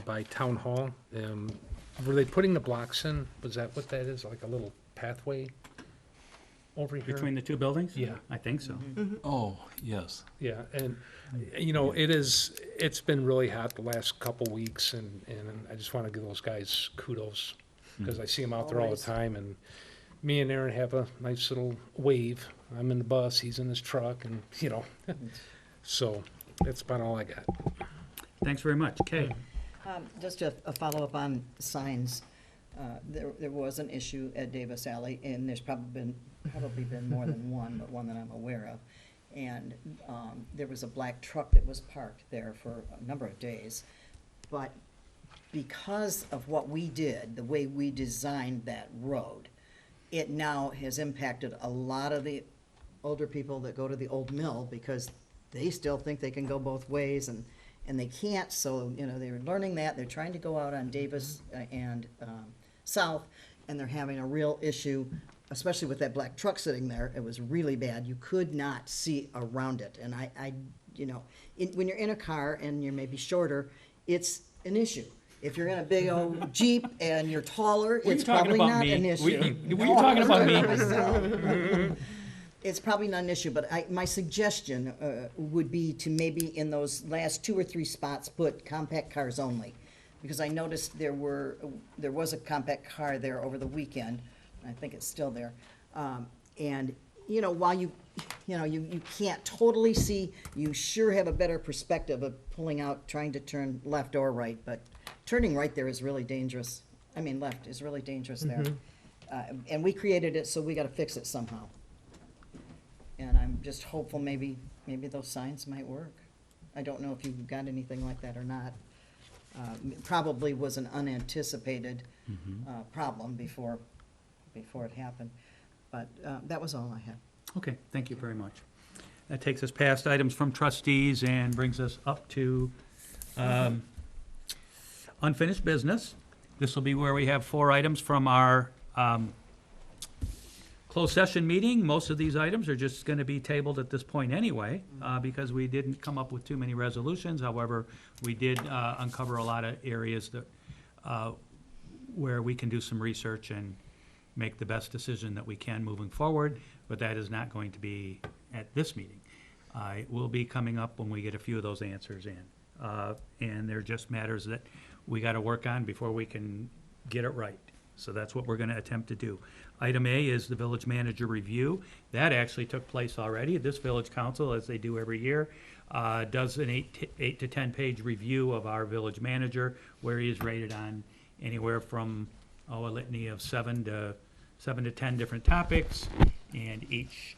by Town Hall. Were they putting the blocks in? Was that what that is, like a little pathway over here? Between the two buildings? Yeah. I think so. Oh, yes. Yeah, and, it's been really hot the last couple weeks, and I just want to give those guys kudos, because I see them out there all the Always. time, and me and Aaron have a nice little wave. I'm in the bus, he's in his truck, and, so that's about all I got. Thanks very much. Kay? Just a follow-up on signs. There was an issue at Davis Alley, and there's probably been more than one, but one that I'm aware of. And there was a black truck that was parked there for a number of days. But because of what we did, the way we designed that road, it now has impacted a lot of the older people that go to the old mill, because they still think they can go both ways, and they can't. So, they're learning that. They're trying to go out on Davis and South, and they're having a real issue, especially with that black truck sitting there. It was really bad. You could not see around it. And when you're in a car and you're maybe shorter, it's an issue. If you're in a big old Jeep and you're taller, Were you it's talking probably about not me? an issue. Were you talking about me? It's probably not an issue, but my suggestion would be to maybe in those last 2 or 3 spots put compact cars only, because I noticed there was a compact car there over the weekend. I think it's still there, and while you can't totally see, you sure have a better perspective of pulling out, trying to turn left or right, but turning right there is really dangerous. I mean, left is really dangerous there, and we created it, so we got to fix it somehow. And I'm just hopeful maybe those signs might work. I don't know if you've got anything like that or not. It probably was an unanticipated problem before before it happened. But that was all I had. Okay, thank you very much. That takes us past items from trustees and brings us up to unfinished business. This will be where we have 4 items from our closed session meeting. Most of these items are just going to be tabled at this point anyway, because we didn't come up with too many resolutions. However, we did uncover a lot of areas that where we can do some research and make the best decision that we can moving forward, but that is not going to be at this meeting. It will be coming up when we get a few of those answers in. And they're just matters that we got to work on before we can get it right. So that's what we're going to attempt to do. Item A is the village manager review. That actually took place already. This village council, as they do every year, does an 8 to 10 page review of our village manager, where he is rated on anywhere from a litany of 7 to 10 different topics, and each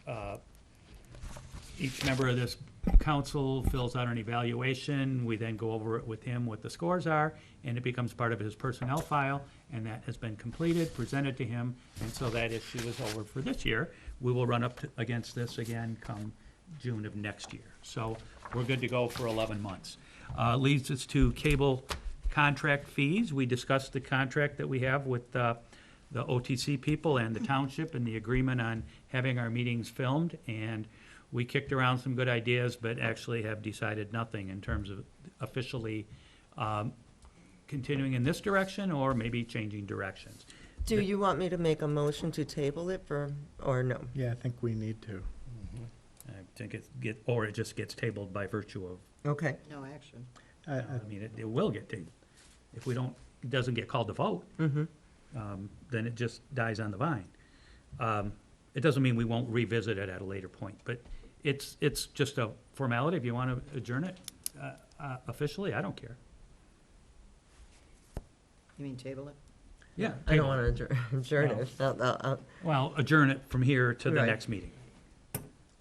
member of this council fills out an evaluation. We then go over it with him, what the scores are, and it becomes part of his personnel file, and that has been completed, presented to him, and so that issue is over for this year. We will run up against this again come June of next year. So we're good to go for 11 months. Leads us to cable contract fees. We discussed the contract that we have with the OTC people and the township and the agreement on having our meetings filmed, and we kicked around some good ideas, but actually have decided nothing in terms of officially continuing in this direction or maybe changing directions. Do you want me to make a motion to table it or no? Yeah, I think we need to. I think it just gets tabled by virtue of, Okay. No action. I- I mean, it will get tabled. If it doesn't get called to vote, then it just dies on the vine. It doesn't mean we won't revisit it at a later point, but it's just a formality. If you want to adjourn it officially, I don't care. You mean table it? Yeah. I don't want to adjourn it. Well, adjourn it from here to the Right. next meeting.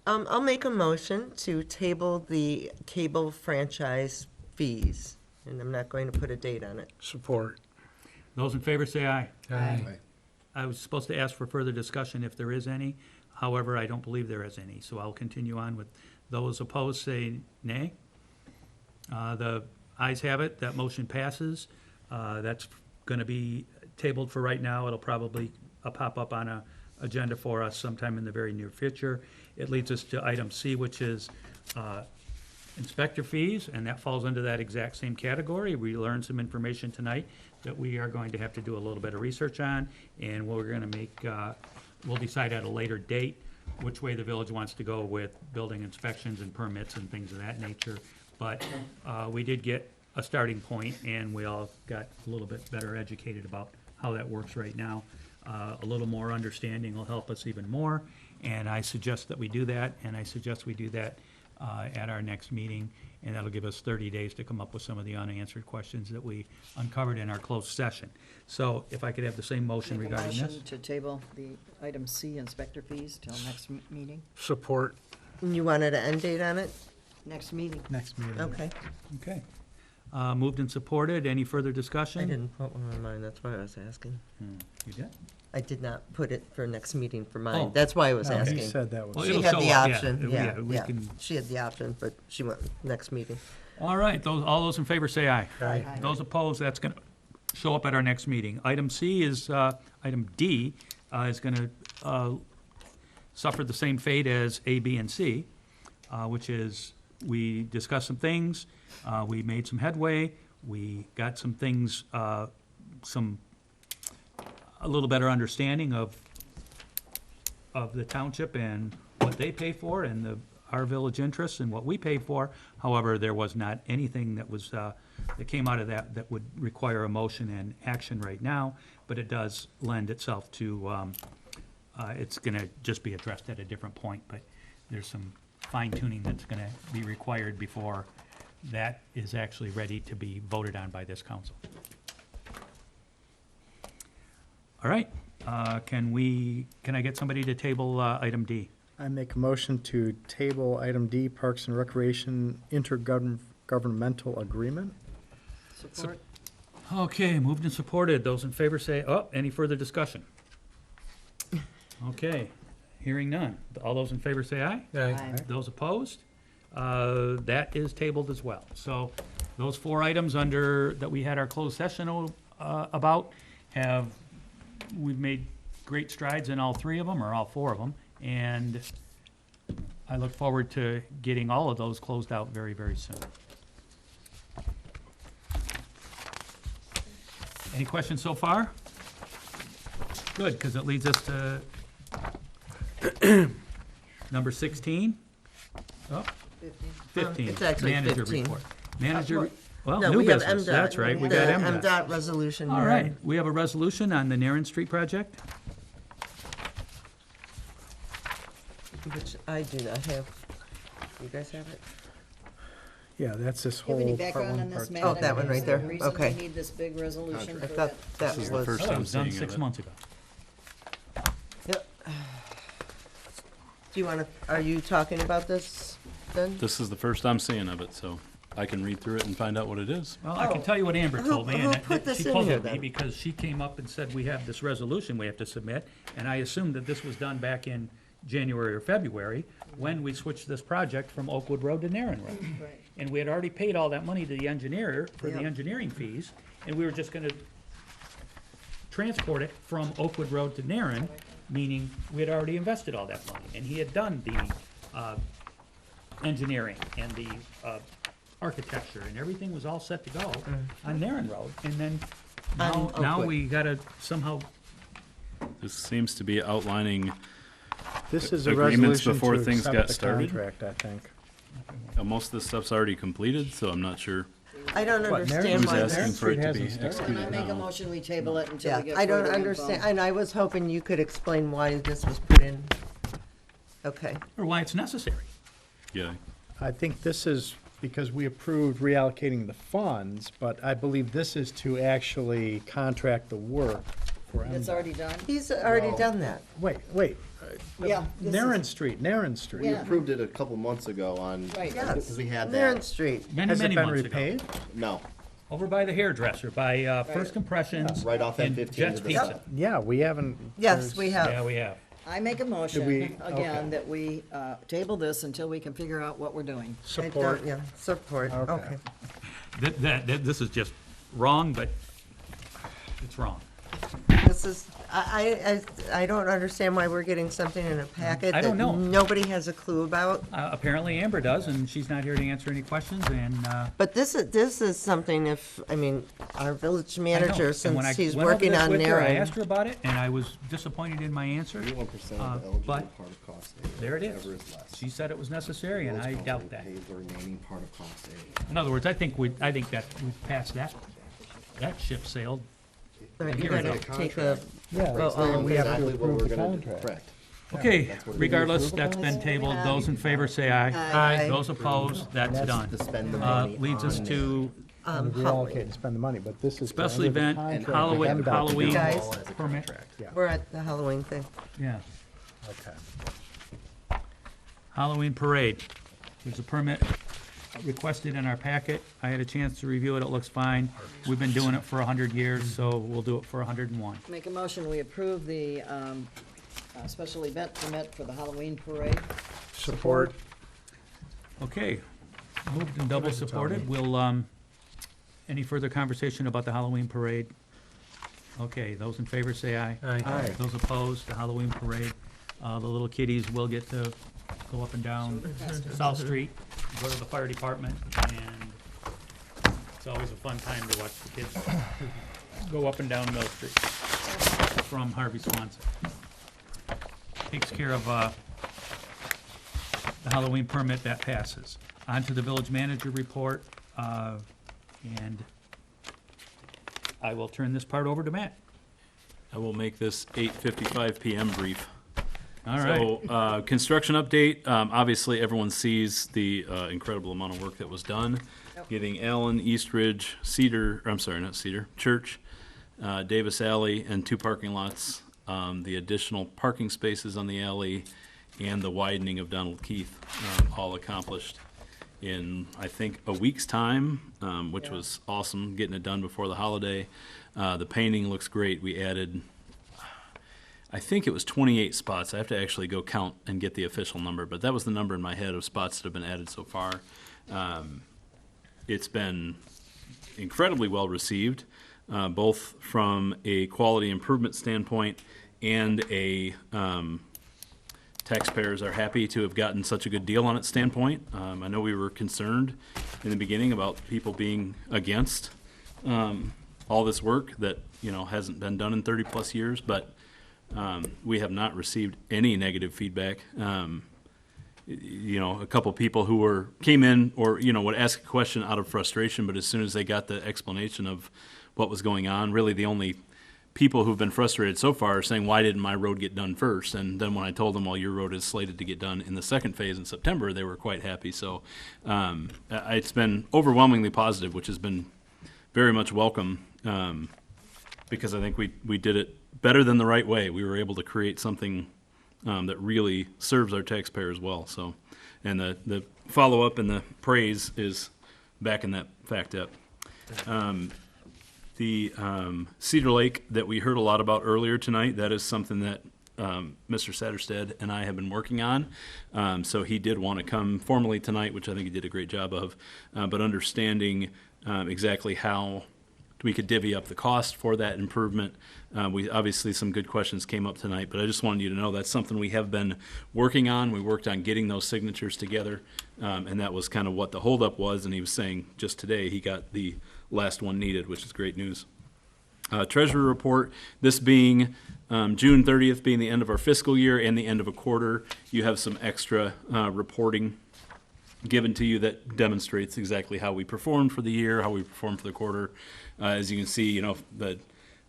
I'll make a motion to table the cable franchise fees, and I'm not going to put a date on it. Support. Those in favor say aye. Aye. I was supposed to ask for further discussion if there is any. However, I don't believe there is any, so I'll continue on with those opposed say nay. The ayes have it, that motion passes. That's going to be tabled for right now. It'll probably pop up on a agenda for us sometime in the very near future. It leads us to item C, which is inspector fees, and that falls under that exact same category. We learned some information tonight that we are going to have to do a little bit of research on, and we're going to make, we'll decide at a later date which way the village wants to go with building inspections and permits and things of that nature. But we did get a starting point, and we all got a little bit better educated about how that works right now. A little more understanding will help us even more, and I suggest that we do that, and I suggest we do that at our next meeting, and that'll give us 30 days to come up with some of the unanswered questions that we uncovered in our closed session. So if I could have the same motion Make a regarding this. motion to table the item C, inspector fees, till next meeting? Support. You wanted an end date on it? Next meeting. Next meeting. Okay. Okay. Moved and supported. Any further discussion? I didn't put one on mine, that's why I was asking. You did? I did not put it for next meeting for Oh. mine. That's why I was No, asking. he said that was. Well, She it'll had show the up, yeah. option, Yeah, yeah, we yeah. can- She had the option, but she went next meeting. All right, all those in favor say aye. Aye. Those opposed, that's going to show up at our next meeting. Item C is, item D is going to suffer the same fate as A, B, and C, which is we discussed some things, we made some headway, we got some things, a little better understanding of the township and what they pay for and our village interests and what we pay for. However, there was not anything that was, that came out of that would require a motion and action right now, but it does lend itself to, it's gonna just be addressed at a different point, but there's some fine tuning that's gonna be required before that is actually ready to be voted on by this council. All right, can I get somebody to table item D? I make a motion to table item D, Parks and Recreation Intergovernmental Agreement. Support? Okay, moved and supported. Those in favor say, any further discussion? Okay, hearing none. All those in favor say aye. Aye. Those opposed? That is tabled as well. So those 4 items that we had our closed session about we've made great strides in all 3 of them, or all 4 of them, and I look forward to getting all of those closed out very, very soon. Any questions so far? Good, because it leads us to number 16. Oh, 15. It's actually Manager 15. report. Manager, well, No, new we have business, MDOT. that's right, we The got MDOT. MDOT resolution. All here. right, we have a resolution on the Narren Street project. Which I do not have. You guys have it? Yeah, that's this Do you have any whole background part on 1, this, part Matt? Oh, I that mean, one is right there a there. reason Okay. we need this big resolution I for thought that? that This is the was. first Oh, it I'm was done seeing 6 of it. months ago. Yep. Do you want to, are you talking about this then? This is the first I'm seeing of it, so I can read through it and find out what it is. Well, I can tell you what Amber Who- told me, who and put that this she in here, puzzled me then? because she came up and said, we have this resolution we have to submit, and I assumed that this was done back in January or February, when we switched this project from Oakwood Road to Narren Road. Right. And we had already paid all that money to the engineer for the Yep. engineering fees, and we were just gonna transport it from Oakwood Road to Narren, meaning we had already invested all that money, and he had done the, engineering and the, architecture, and everything was all set to go on Narren Road, and then now On Oakwood. we gotta somehow, This seems to be outlining, This is a Agreements resolution before to things accept got the started? contract, I think. most of this stuff's already completed, so I'm not sure I don't What, understand who's why asking this. for it to be hasn't started. Can I executed make a now. motion, we table it until Yeah, we get I don't further info? understand, and I was hoping you could explain why this was put in. Okay. or why it's necessary. Yeah. I think this is because we approved reallocating the funds, but I believe this is to actually contract the work for It's MDOT. already done? He's already done that. Wait. Yeah, this is- Narren Street. We Yeah. approved it a couple months ago Right. because we had Narren that. Street. Many, Has it many been months ago. repaid? No, Over by the hairdresser, by First Impressions. right off and N15 Jet's to the Pizza. south. Yeah, we haven't. Yes, we Yeah, have. we have. I make a motion, we- again, okay. that we table this until we can figure out what we're doing. I Support. don't- Yeah, support, Okay. okay. This is just wrong, but it's wrong. This is, I don't understand why we're getting something in a packet I don't that know. nobody has a clue about. Apparently Amber does, and she's not here to answer any questions, and, But this is something if, I mean, our village I know. manager, And when I since he's went over working this on with her, I Narren. asked her about it, and I was disappointed in my answer. 81% Uh, of the eligible but part of cost A. There it Whatever is. less. She said it was necessary, and I Village doubt council that. pays the remaining part of cost A. In other words, I think that we've passed that ship sailed. All right, you Here we gotta go. take a, Yeah, Oh, we have to Exactly what approve we're the gonna do. contract. Correct. Okay, That's what it is. regardless, that's been tabled. Those in favor say aye. Aye. Those opposed, that's That's done. to spend the money Leads us on to And Halloween. reallocate and spend the money, but this is. special under the event, contract with Halloween, MDOT. Halloween Guys. all as a permit. contract. We're at the Halloween thing. Yeah, Okay. Halloween parade. There's a permit requested in our packet. I had a chance to review it. It looks fine. We've been doing it for 100 years, so we'll do it for 101. Make a motion, we approve the special event permit for the Halloween parade. Support. Okay, moved and double supported. We'll, any further conversation about the Halloween parade? Okay, those in favor say aye. Aye. Those opposed, the Halloween parade, the little kiddies will get to go up and down South Street, go to the fire department, and it's always a fun time to watch the kids go up and down Mill Street from Harvey Swanson. Takes care of, the Halloween permit, that passes. On to the village manager report, and I will turn this part over to Matt. I will make this 8:55 PM brief. All right. So, construction update, obviously, everyone sees the incredible amount of work that was done. Getting Allen, Eastridge, Church, Davis Alley, and 2 parking lots, the additional parking spaces on the alley, and the widening of Donald Keith, all accomplished in, I think, a week's time, which was awesome, getting it done before the holiday. The painting looks great. We added, I think it was 28 spots. I have to actually go count and get the official number, but that was the number in my head of spots that have been added so far. It's been incredibly well received, both from a quality improvement standpoint and a taxpayers are happy to have gotten such a good deal on it standpoint. I know we were concerned in the beginning about people being against all this work that, you know, hasn't been done in 30-plus years, but we have not received any negative feedback. You know, a couple people who came in or, you know, would ask a question out of frustration, but as soon as they got the explanation of what was going on, really the only people who've been frustrated so far are saying, why didn't my road get done first? And then when I told them, well, your road is slated to get done in the second phase in September, they were quite happy. So it's been overwhelmingly positive, which has been very much welcome, because I think we did it better than the right way. We were able to create something that really serves our taxpayers well. So, and the follow-up and the praise is backing that fact up. The Cedar Lake that we heard a lot about earlier tonight, that is something that Mr. Satterstead and I have been working on. So he did want to come formally tonight, which I think he did a great job of, but understanding exactly how we could divvy up the cost for that improvement. We obviously, some good questions came up tonight, but I just wanted you to know that's something we have been working on. We worked on getting those signatures together, and that was kind of what the holdup was, and he was saying just today he got the last one needed, which is great news. Treasury report, this being June 30th being the end of our fiscal year and the end of a quarter, you have some extra reporting given to you that demonstrates exactly how we performed for the year, how we performed for the quarter. As you can see, you know, the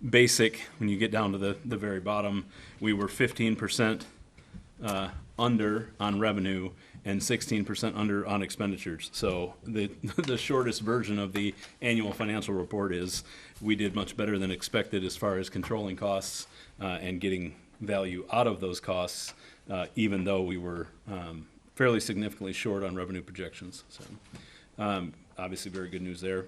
basic, when you get down to the very bottom, we were 15% under on revenue and 16% under on expenditures. So the shortest version of the annual financial report is we did much better than expected as far as controlling costs and getting value out of those costs, even though we were fairly significantly short on revenue projections. So obviously very good news there.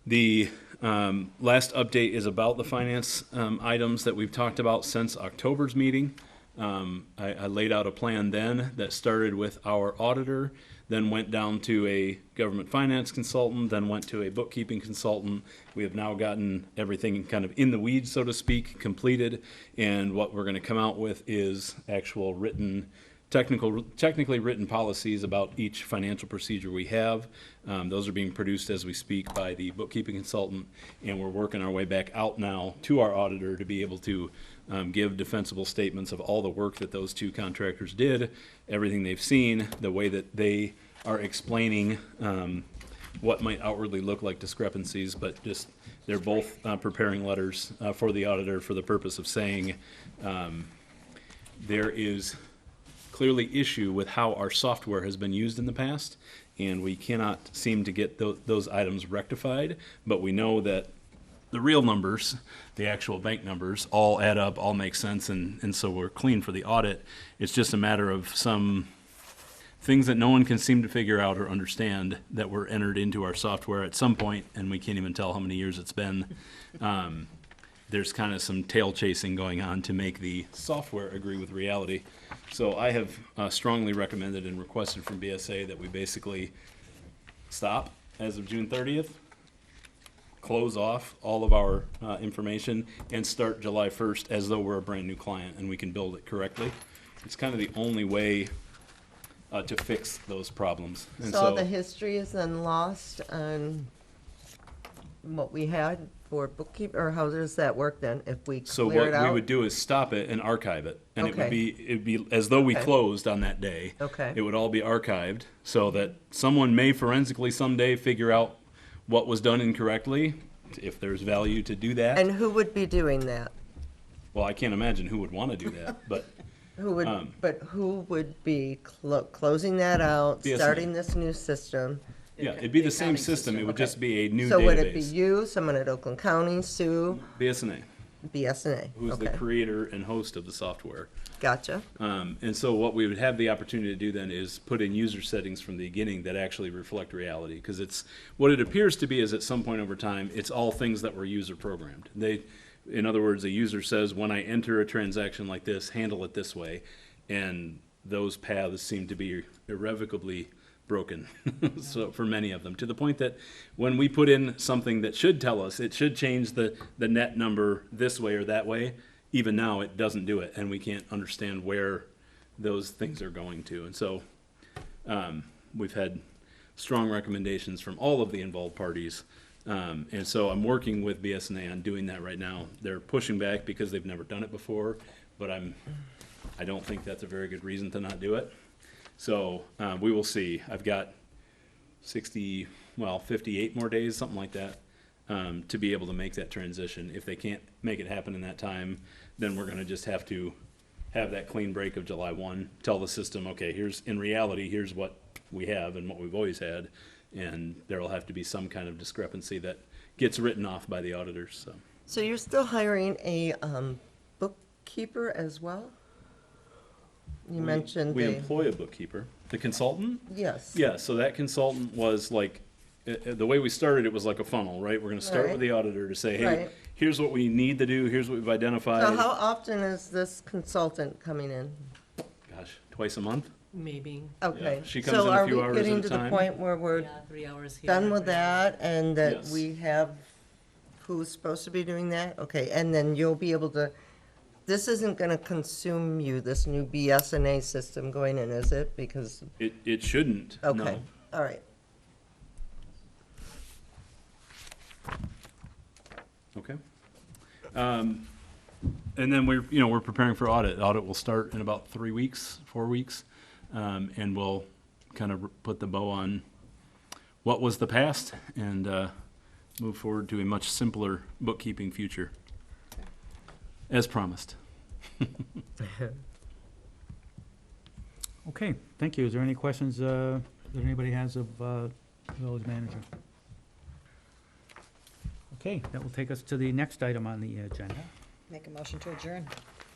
The last update is about the finance items that we've talked about since October's meeting. I laid out a plan then that started with our auditor, then went down to a government finance consultant, then went to a bookkeeping consultant. We have now gotten everything kind of in the weeds, so to speak, completed, and what we're going to come out with is actual written technically written policies about each financial procedure we have. Those are being produced as we speak by the bookkeeping consultant, and we're working our way back out now to our auditor to be able to give defensible statements of all the work that those two contractors did, everything they've seen, the way that they are explaining what might outwardly look like discrepancies, but just they're both preparing letters for the auditor for the purpose of saying there is clearly issue with how our software has been used in the past, and we cannot seem to get those items rectified, but we know that the real numbers, the actual bank numbers, all add up, all make sense, and so we're clean for the audit. It's just a matter of some things that no one can seem to figure out or understand that were entered into our software at some point, and we can't even tell how many years it's been. There's kind of some tail chasing going on to make the software agree with reality. So I have strongly recommended and requested from BSA that we basically stop as of June 30th, close off all of our information, and start July 1st as though we're a brand new client and we can build it correctly. It's kind of the only way to fix those problems. And So the history is then lost on what we had for bookkeeping, or how does that work then, if we So clear it what we out? would do is stop it and archive it, and Okay. it'd be as though we Okay. closed on that day. Okay. It would all be archived so that someone may forensically someday figure out what was done incorrectly, if there's value to do that. And who would be doing that? Well, I can't imagine who would want to do that, but But who would be closing that out, BSNA. starting this new system? yeah, it'd be the same accounting system. It system, would okay. just be a new So would it be database. you, someone at Oakland County, Sue, BSNA, BSNA? who's the Okay, creator and host of the software. gotcha. And so what we would have the opportunity to do then is put in user settings from the beginning that actually reflect reality. Because it's what it appears to be is at some point over time, it's all things that were user programmed. In other words, a user says, when I enter a transaction like this, handle it this way. And those paths seem to be irrevocably broken so for many of them, to the point that when we put in something that should tell us, it should change the net number this way or that way, even now it doesn't do it, and we can't understand where those things are going to. And so we've had strong recommendations from all of the involved parties. And so I'm working with BSNA on doing that right now. They're pushing back because they've never done it before, but I don't think that's a very good reason to not do it. So we will see. I've got 58 more days, something like that, to be able to make that transition. If they can't make it happen in that time, then we're going to just have to have that clean break of July 1, tell the system, okay, in reality, here's what we have and what we've always had, and there will have to be some kind of discrepancy that gets written off by the auditors. So you're still hiring a bookkeeper as well? You mentioned we employ a bookkeeper. The consultant? Yes. Yeah, so that consultant was like, the way we started, it was like a funnel, right? We're going to start Right. with the auditor to say, hey, Right. here's what we need to do, here's what we've identified. So how often is this consultant coming in? Gosh, twice a month? Maybe, Okay. she comes in a few hours So are we at a getting to the time. point where we're yeah, 3 hours here. done with 3 hours that and that Yes. we have who's supposed to be doing that? Okay, and then you'll be able to, this isn't gonna consume you, this new BSNA system going in, is it? Because, It shouldn't, no. okay, all right. Okay. And then we're preparing for audit. Audit will start in about 4 weeks. And we'll kind of put the bow on what was the past and move forward to a much simpler bookkeeping future, as promised. Okay, thank you. Is there any questions that anybody has of village manager? Okay, that will take us to the next item on the agenda. Make a motion to adjourn.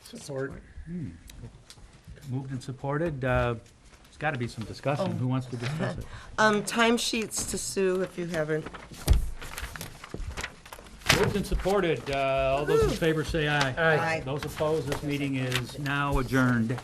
Support. Moved and supported. There's got to be some discussion. Who wants to discuss it? Timesheets to Sue if you haven't. Moved and supported. All those in favor say aye. Aye. Those opposed, this meeting is now adjourned.